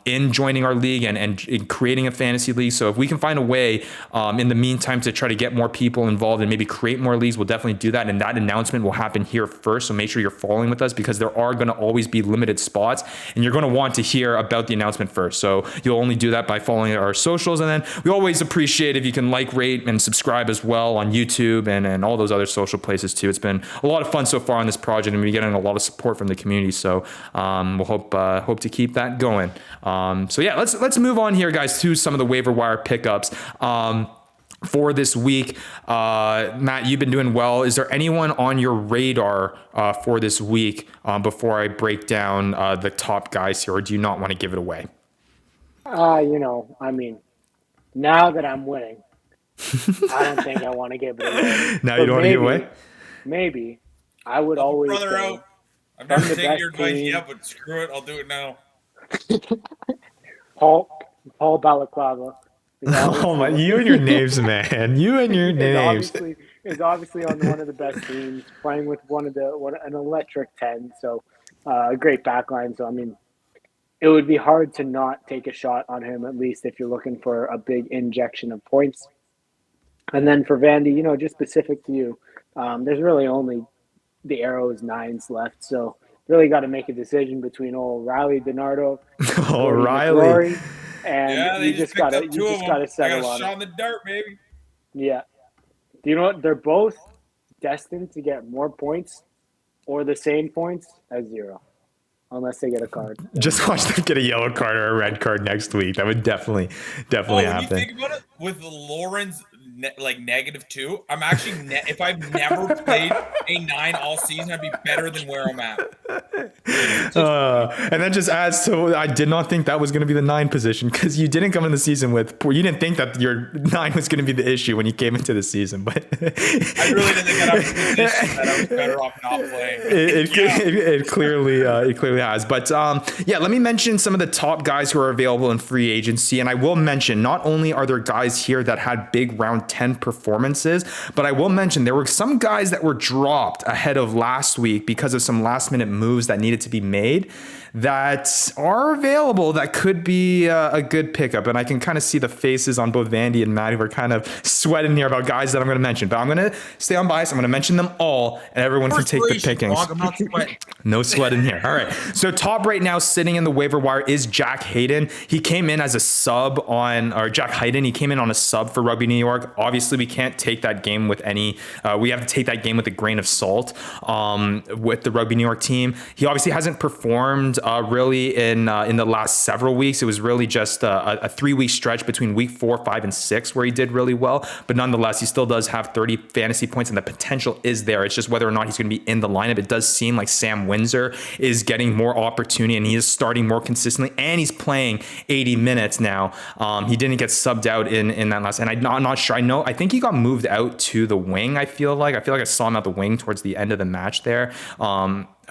in joining our league and in creating a fantasy league. So if we can find a way in the meantime to try to get more people involved and maybe create more leagues, we'll definitely do that. And that announcement will happen here first. So make sure you're following with us, because there are going to always be limited spots, and you're going to want to hear about the announcement first. So you'll only do that by following our socials. And then we always appreciate if you can like, rate, and subscribe as well on YouTube and all those other social places too. It's been a lot of fun so far on this project, and we're getting a lot of support from the community. So we'll hope to keep that going. So yeah, let's move on here, guys, to some of the waiver wire pickups for this week. Matt, you've been doing well. Is there anyone on your radar for this week before I break down the top guys here, or do you not want to give it away? I mean, now that I'm winning, I don't think I want to give it away. Now you don't want to give it away? Maybe. I would always brother say, out. I've never taken your advice yet, but screw it. I'll do it now. Paul Balaclava. Oh my! You and your names, man. You and your names. Is obviously on one of the best teams, playing with an electric 10. So a great backline. So I mean, it would be hard to not take a shot on him, at least if you're looking for a big injection of points. And then for Vandy, just specific to you, there's really only the Arrows 9s left. So really got to make a decision between old Riley DiNardo, Riley, and you just got to settle on it. Shot in the dirt, baby. Yeah. Do you know what? They're both destined to get more points or the same points as 0, unless they get a card. Just watch them get a yellow card or a red card next week. That would definitely happen. When you think about it, with Lauren's -2, I'm actually if I've never played a 9 all season, I'd be better than where I'm at. And that just adds to, I did not think that was going to be the 9 position, because you didn't come in the season you didn't think that your 9 was going to be the issue when you came into the season, but I really didn't think that I was in a position that I was better off not playing. It clearly has. But yeah, let me mention some of the top guys who are available in free agency. And I will mention, not only are there guys here that had big round 10 performances, but I will mention there were some guys that were dropped ahead of last week because of some last minute moves that needed to be made that are available that could be a good pickup. And I can kind of see the faces on both Vandy and Matt who are kind of sweating here about guys that I'm going to mention. But I'm going to stay on bias. I'm going to mention them all, and everyone can take the pickings. I'm not sweating. No sweat in here. All right. So top right now sitting in the waiver wire is Jack Hayden. He came in as a sub Jack Hayden. He came in on a sub for Rugby New York. Obviously, we can't take that game with we have to take that game with a grain of salt with the Rugby New York team. He obviously hasn't performed really in the last several weeks. It was really just a 3-week stretch between week 4, 5, and 6 where he did really well. But nonetheless, he still does have 30 fantasy points, and the potential is there. It's just whether or not he's going to be in the lineup. It does seem like Sam Windsor is getting more opportunity, and he is starting more consistently, and he's playing 80 minutes now. He didn't get subbed out in that last, and I'm not sure. I think he got moved out to the wing. I feel like I saw him out the wing towards the end of the match there.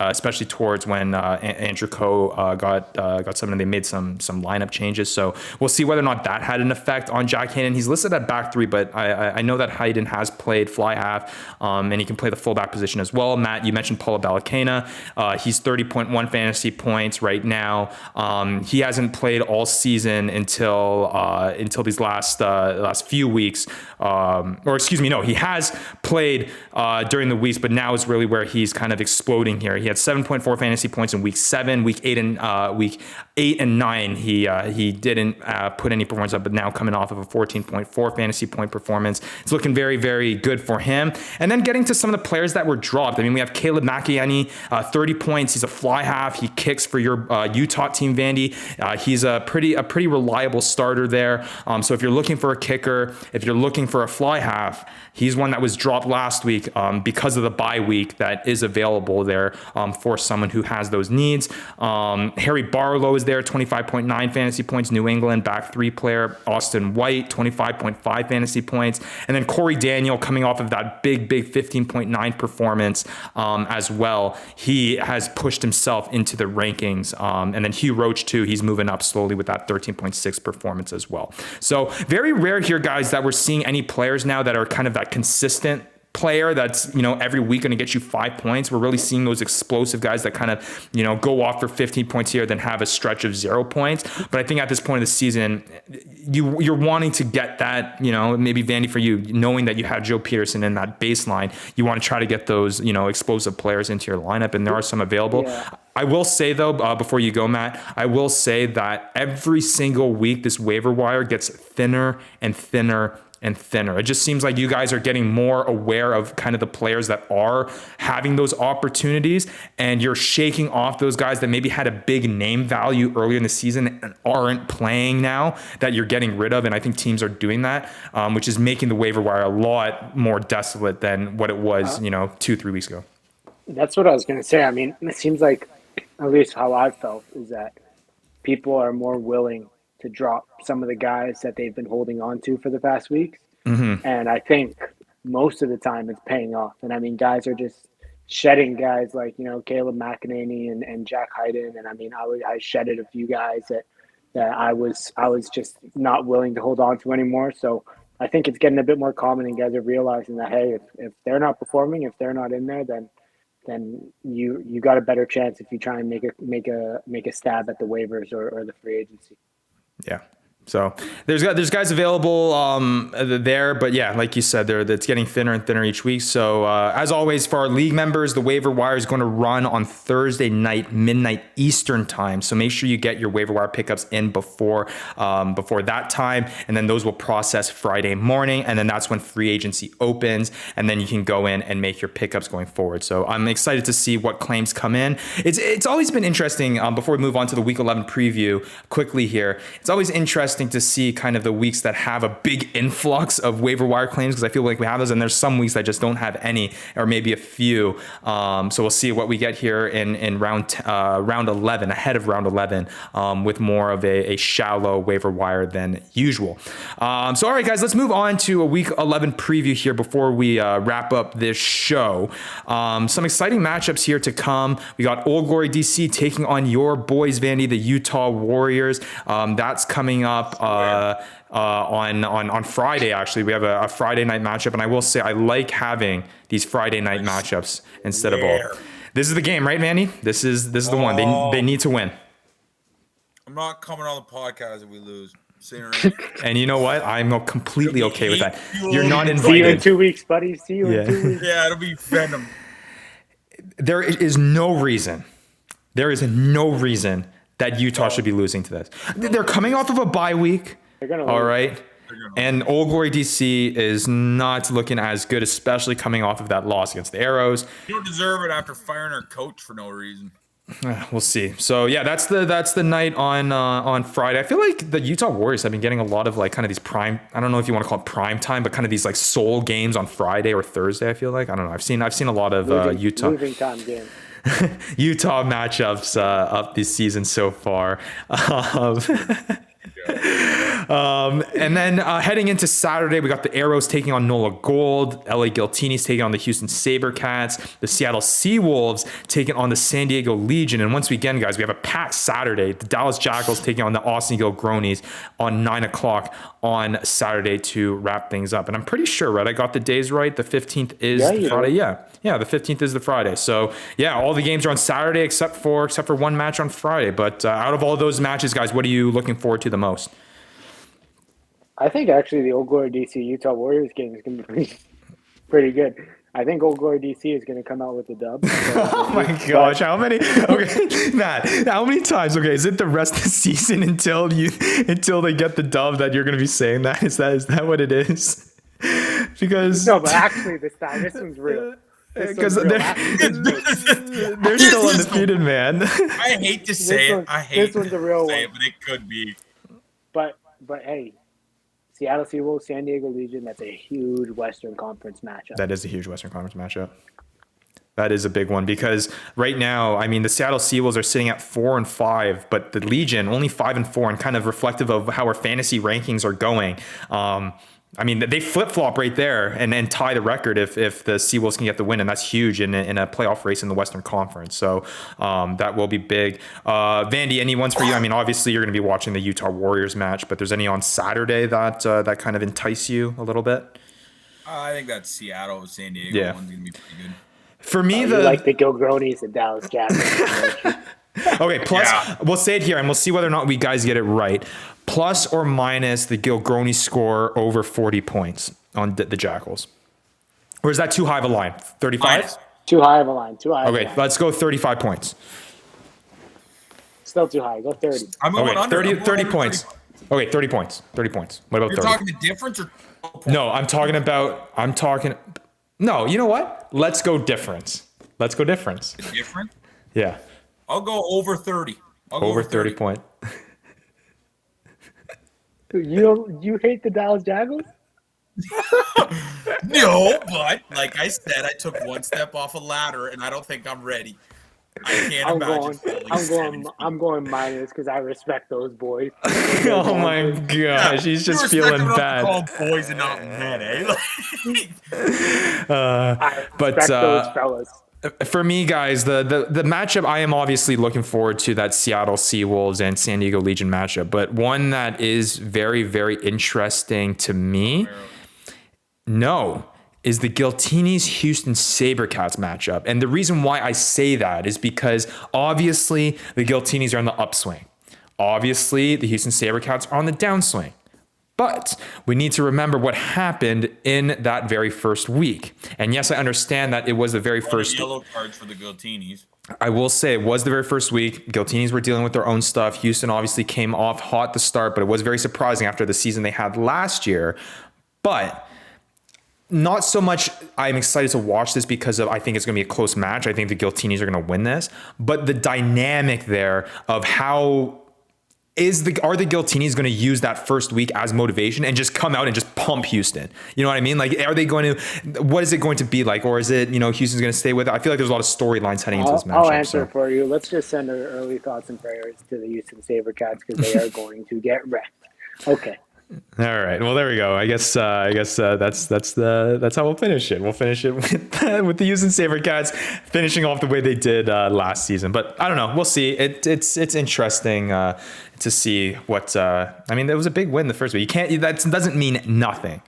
Especially towards when Andrew Coe got something, they made some lineup changes. So we'll see whether or not that had an effect on Jack Hayden. He's listed at back 3, but I know that Hayden has played fly half, and he can play the fullback position as well. Matt, you mentioned Paula Balacana. He's 30.1 fantasy points right now. He hasn't played all season until these last few weeks. He has played during the weeks, but now is really where he's kind of exploding here. He had 7.4 fantasy points in week 7, week 8 and 9. He didn't put any performance up, but now coming off of a 14.4 fantasy point performance, it's looking very, very good for him. And then getting to some of the players that were dropped. I mean, we have Caleb McEnany, 30 points. He's a fly half. He kicks for your Utah team, Vandy. He's a pretty reliable starter there. So if you're looking for a kicker, if you're looking for a fly half, he's one that was dropped last week because of the bye week that is available there for someone who has those needs. Harry Barlow is there, 25.9 fantasy points, New England back 3 player. Austin White, 25.5 fantasy points. And then Corey Daniel coming off of that big 15.9 performance as well. He has pushed himself into the rankings. And then Hugh Roach too, he's moving up slowly with that 13.6 performance as well. So very rare here, guys, that we're seeing any players now that are kind of that consistent player that's, every week going to get you 5 points. We're really seeing those explosive guys that kind of, go off for 15 points here, then have a stretch of 0 points. But I think at this point of the season, you're wanting to get that, maybe Vandy for you, knowing that you have Joe Peterson in that baseline, you want to try to get those, explosive players into your lineup, and there are some available. Yeah. I will say, though, before you go, Matt, I will say that every single week, this waiver wire gets thinner and thinner and thinner. It just seems like you guys are getting more aware of kind of the players that are having those opportunities, and you're shaking off those guys that maybe had a big name value earlier in the season and aren't playing now, that you're getting rid of. And I think teams are doing that, which is making the waiver wire a lot more desolate than what it was, 2-3 weeks ago. That's what I was going to say. I mean, it seems like, at least how I've felt, is that people are more willing to drop some of the guys that they've been holding on to for the past weeks. Mm-hmm. And I think most of the time it's paying off. And I mean, guys are just shedding guys like, Caleb McEnany and Jack Hyden. And I mean, I shedded a few guys that I was just not willing to hold on to anymore. So I think it's getting a bit more common, and guys are realizing that, hey, if they're not performing, if they're not in there, then you got a better chance if you try and make a stab at the waivers or the free agency. Yeah. So there's guys available there, but yeah, like you said, it's getting thinner and thinner each week. So as always, for our league members, the waiver wire is going to run on Thursday night, midnight Eastern time. So make sure you get your waiver wire pickups in before that time, and then those will process Friday morning, and then that's when free agency opens, and then you can go in and make your pickups going forward. So I'm excited to see what claims come in. It's always been interesting. Before we move on to the Week 11 preview quickly here, it's always interesting to see kind of the weeks that have a big influx of waiver wire claims, because I feel like we have those, and there's some weeks that just don't have any, or maybe a few. So we'll see what we get here in round 11, ahead of round 11, with more of a shallow waiver wire than usual. So all right, guys, let's move on to a week 11 preview here before we wrap up this show. Some exciting matchups here to come. We got Old Glory DC taking on your boys, Vandy, the Utah Warriors. That's coming up on Friday. Actually, we have a Friday night matchup, and I will say I like having these Friday night matchups instead of all. This is the game, right, Manny? This is the one they need to win. I'm not coming on the podcast if we lose. And you know what? I'm completely okay with that. You're not invited. See you in 2 weeks, buddy. See you in 2 weeks. Yeah, it'll be venom. There is no reason that Utah should be losing to this. They're coming off of a bye week. All right. And Old Glory DC is not looking as good, especially coming off of that loss against the Arrows. You don't deserve it after firing our coach for no reason. We'll see. So yeah, that's the night on Friday. I feel like the Utah Warriors have been getting a lot of like kind of these prime. I don't know if you want to call it prime time, but kind of these like soul games on Friday or Thursday. I feel like, I don't know. I've seen a lot of Utah moving time game. Utah matchups up this season so far. And then heading into Saturday, we got the Arrows taking on NOLA Gold, LA Giltinis taking on the Houston SaberCats, the Seattle Seawolves taking on the San Diego Legion. And once again, guys, we have a packed Saturday. The Dallas Jackals taking on the Austin Gill Gronies on 9 o'clock on Saturday to wrap things up. And I'm pretty sure, right, I got the days right. The 15th is the Friday. Yeah, the 15th is the Friday. So yeah, all the games are on Saturday except for one match on Friday. But out of all those matches, guys, what are you looking forward to the most? I think actually the Old Glory DC Utah Warriors game is going to be pretty good. I think Old Glory DC is going to come out with the dub. Oh my gosh, how many? Okay, Matt, how many times? Okay, is it the rest of the season until they get the dub that you're going to be saying that? Is that what it is? Because no, but actually this one's real. Because they're still undefeated, man. I hate to say it. This one's a real one, but it could be. But hey, Seattle Seawolves, San Diego Legion, that's a huge Western Conference matchup. That is a huge Western Conference matchup. That is a big one because right now, I mean, the Seattle Seawolves are sitting at 4-5, but the Legion only 5-4, and kind of reflective of how our fantasy rankings are going. I mean, they flip-flop right there and tie the record if the Seawolves can get the win, and that's huge in a playoff race in the Western Conference. So that will be big. Vandy, any ones for you? I mean, obviously you're going to be watching the Utah Warriors match, but there's any on Saturday that kind of entice you a little bit? I think that Seattle, San Diego one's going to be pretty good. For me, you like the Gilgronis and Dallas Jackals. Okay, we'll say it here, and we'll see whether or not we guys get it right. Plus or minus the Gilgroni score over 40 points on the Jackals. Or is that too high of a line? 35? Too high of a line. Okay, let's go 35 points. Still too high. Go 30. I'm going under. 30 points. Okay, 30 points. 30 points. What about 30? You're talking the difference or No, No, you know what? Let's go difference. Different? Yeah. I'll go over 30. Over 30 point. You hate the Dallas Jackals? No, but like I said, I took one step off a ladder, and I don't think I'm ready. I can't imagine. I'm going minus because I respect those boys. Oh my gosh, he's just feeling bad. Call boys and not men, eh? I respect those fellas. For me, guys, the matchup I am obviously looking forward to, that Seattle Seawolves and San Diego Legion matchup, but one that is very, very interesting to me. Is the Giltinis Houston Sabercats matchup. And the reason why I say that is because obviously the Giltinis are on the upswing. Obviously the Houston Sabercats are on the downswing. But we need to remember what happened in that very first week. And yes, I understand that it was the very first yellow cards for the Giltinis. I will say it was the very first week. Giltinis were dealing with their own stuff. Houston obviously came off hot to start, but it was very surprising after the season they had last year. But not so much I'm excited to watch this because I think it's going to be a close match. I think the Giltinis are going to win this. But the dynamic there of are the Giltinis going to use that first week as motivation and just come out and just pump Houston? You know what I mean? Like, are they going to, what is it going to be like? Or is it, Houston's going to stay with it? I feel like there's a lot of storylines heading into this matchup. I'll answer for you. Let's just send our early thoughts and prayers to the Houston Sabercats because they are going to get wrecked. Okay. All right. Well, there we go. I guess that's how we'll finish it. We'll finish it with the Houston Sabercats finishing off the way they did last season. But I don't know. We'll see. It's interesting to see what. I mean, there was a big win the first week. That doesn't mean nothing.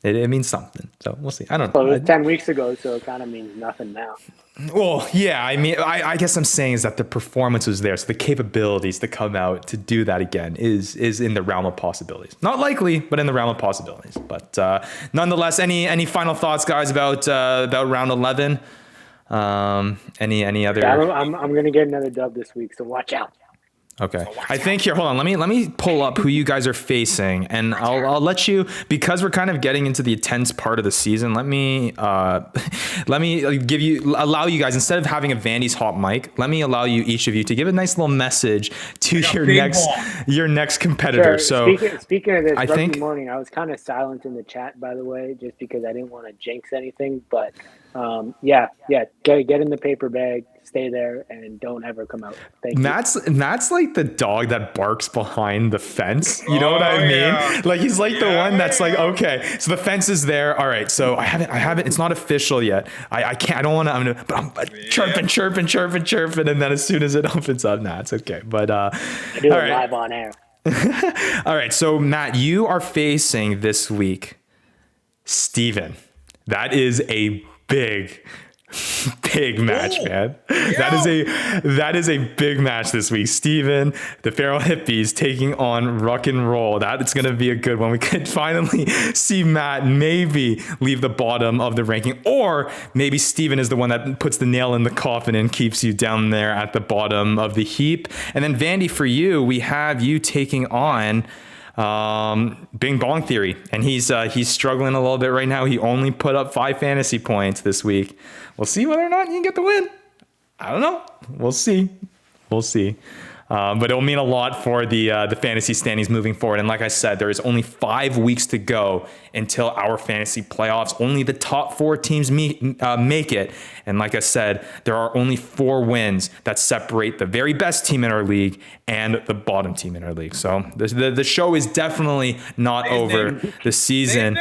It means something. So we'll see. I don't know. Well, it was 10 weeks ago, so it kind of means nothing now. Well, yeah. I mean, I guess I'm saying is that the performance was there. So the capabilities to come out to do that again is in the realm of possibilities. Not likely, but in the realm of possibilities. But nonetheless, any final thoughts, guys, about round 11? Any other? Yeah, I'm going to get another dub this week, so watch out. Okay. I think here, hold on. Let me pull up who you guys are facing, and I'll let you, because we're kind of getting into the intense part of the season. Let me allow you guys, instead of having a Vandy's hot mic, let me allow you, each of you, to give a nice little message to your next competitor. Sure. So speaking of this, I think morning, I was kind of silent in the chat, by the way, just because I didn't want to jinx anything. But get in the paper bag. Stay there and don't ever come out. Thank you. Matt's like the dog that barks behind the fence. You know what I mean? Yeah. Like he's like the one that's like, okay, so the fence is there. All right, so I haven't. It's not official yet. I can't. I don't want to. I'm chirping, and then as soon as it opens up, it's okay. But I do it live on air. All right, so Matt, you are facing this week Steven. That is a big Big match, man. That is a big match this week. Steven, the Feral Hippies taking on Ruck and Roll. That's going to be a good one. We could finally see Matt maybe leave the bottom of the ranking, or maybe Steven is the one that puts the nail in the coffin and keeps you down there at the bottom of the heap. And then Vandy, for you, we have you taking on Bing Bong Theory, and he's struggling a little bit right now. He only put up 5 fantasy points this week. We'll see whether or not he can get the win. I don't know. We'll see. But it'll mean a lot for the fantasy standings moving forward. And like I said, there is only 5 weeks to go until our fantasy playoffs. Only the top 4 teams make it. And like I said, there are only 4 wins that separate the very best team in our league and the bottom team in our league. So the show is definitely not over. The season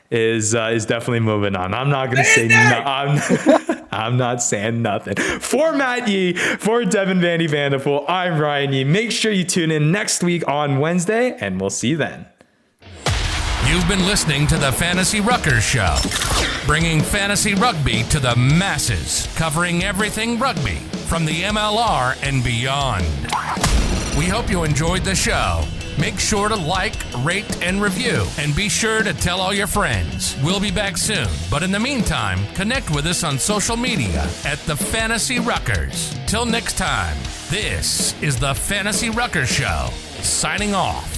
is definitely moving on. I'm not going to say I'm not saying nothing. For Matt Yee, for Devin Vandy Vanderpool, I'm Ryan Yee. Make sure you tune in next week on Wednesday, and we'll see you then. You've been listening to the Fantasy Ruckers Show, bringing fantasy rugby to the masses, covering everything rugby from the MLR and beyond. We hope you enjoyed the show. Make sure to like, rate, and review, and be sure to tell all your friends. We'll be back soon, but in the meantime, connect with us on social media at the Fantasy Ruckers. Till next time, this is the Fantasy Ruckers Show, signing off.